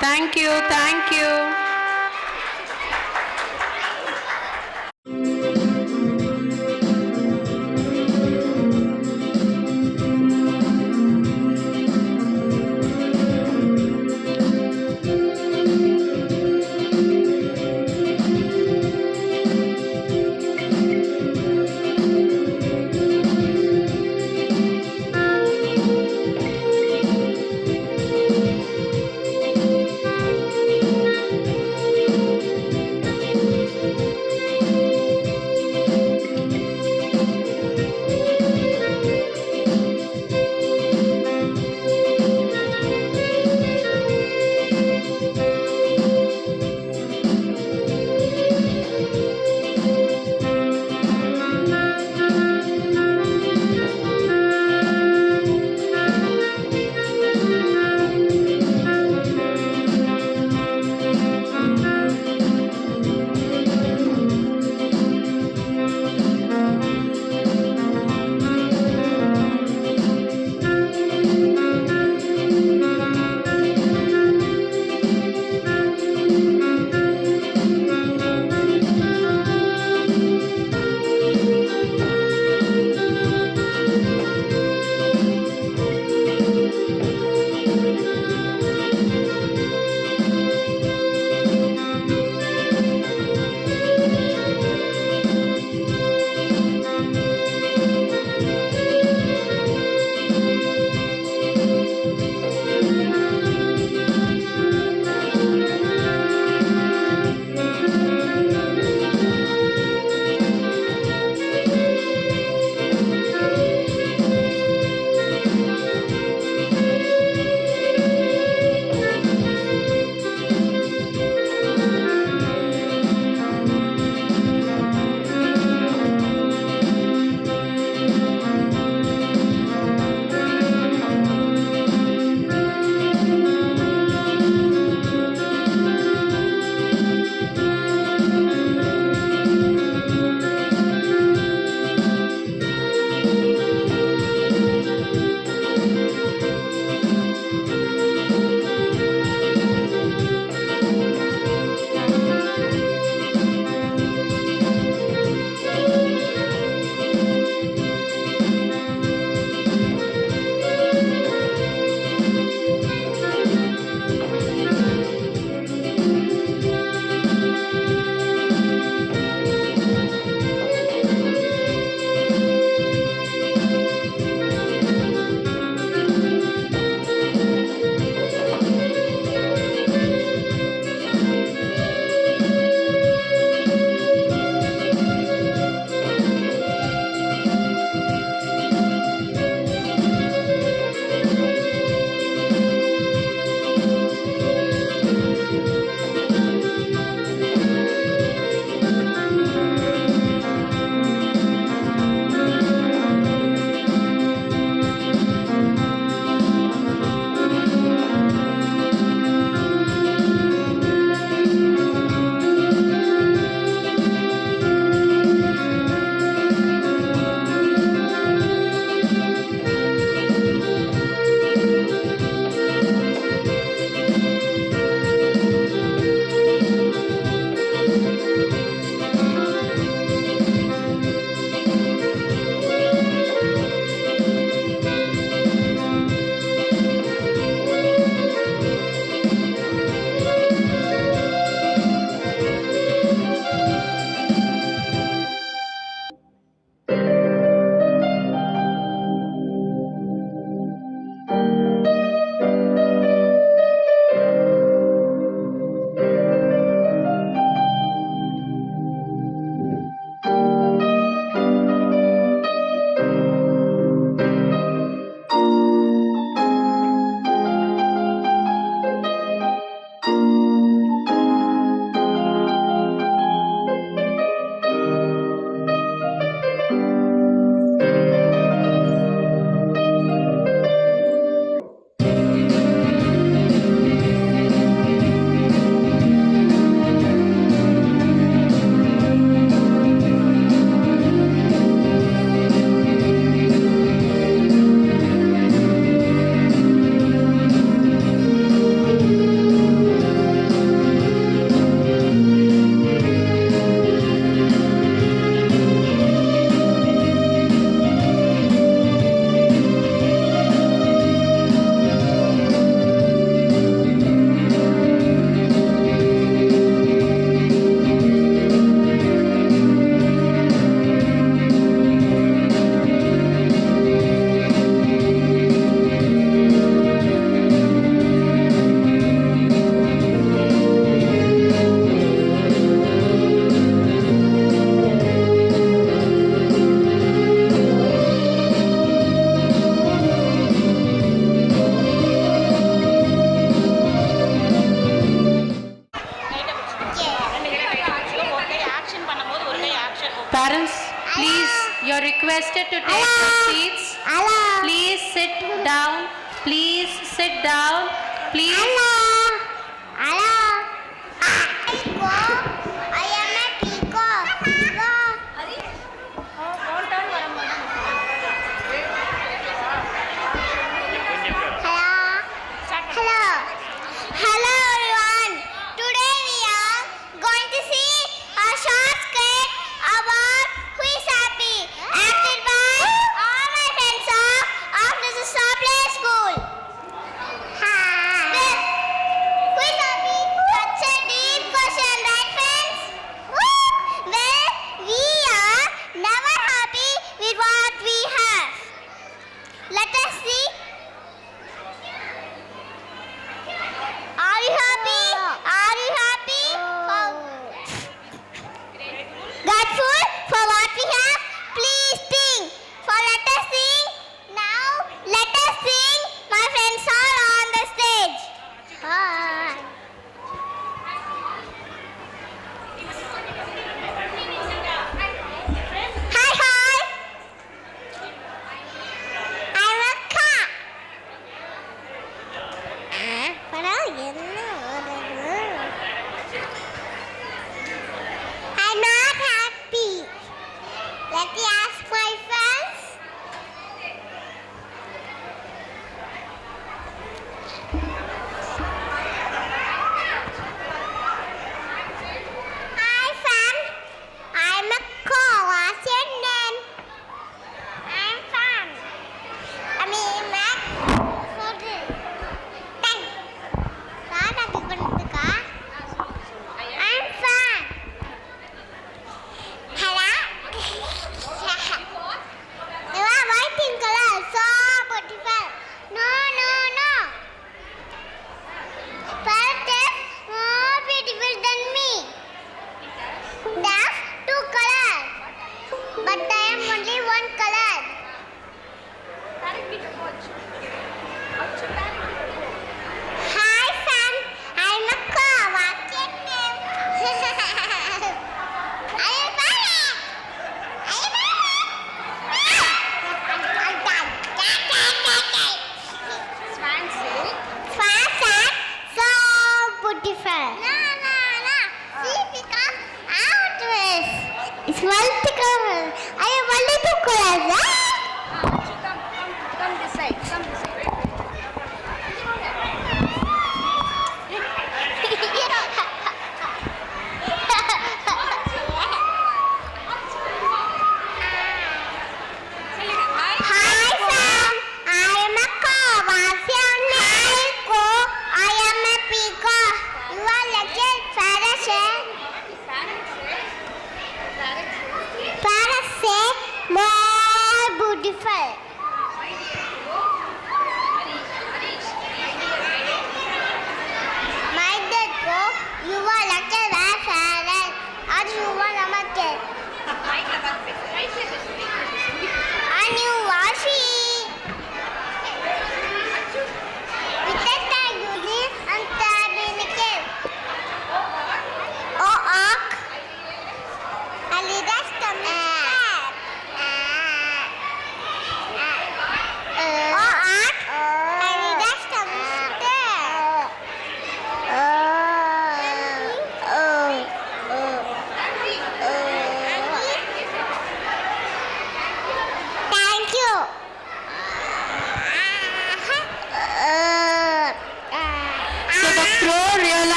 Thank you, thank you. Parents, please, you're requested to take your seats. Please sit down. Please sit down. Please.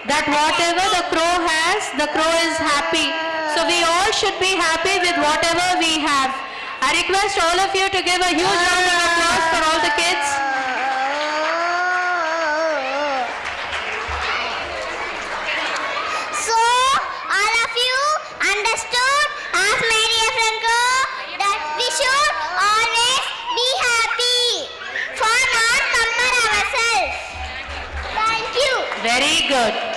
that whatever the crow has, the crow is happy. So we all should be happy with whatever we have. I request all of you to give a huge round of applause for all the kids. So, all of you understood, as my dear friend go, that we should always be happy for not compare ourselves. Thank you. Very good.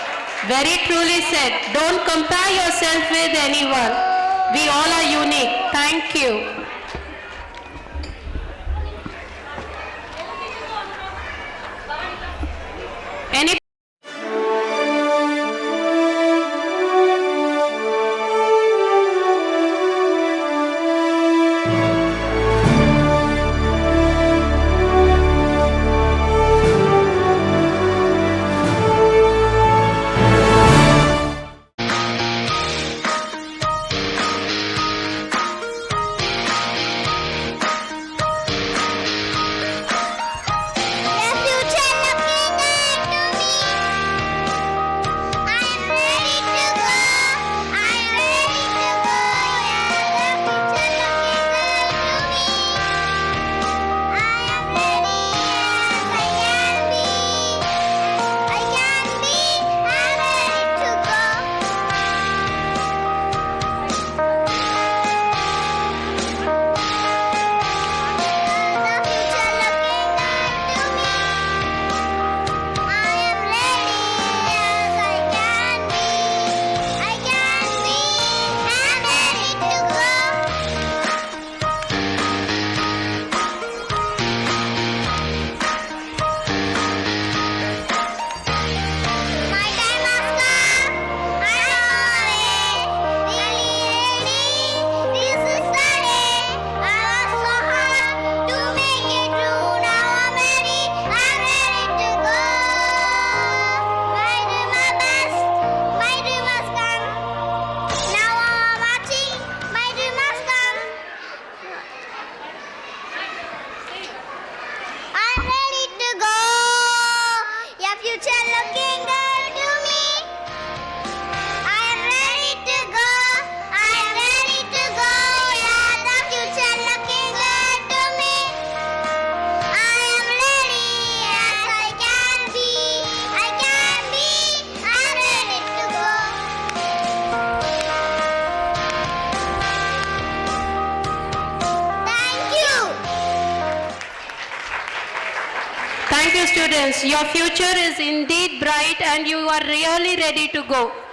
Very truly said. Don't compare yourself with anyone. We all are unique. Thank you. Any Thank you, students. Your future is indeed bright and you are really ready to go.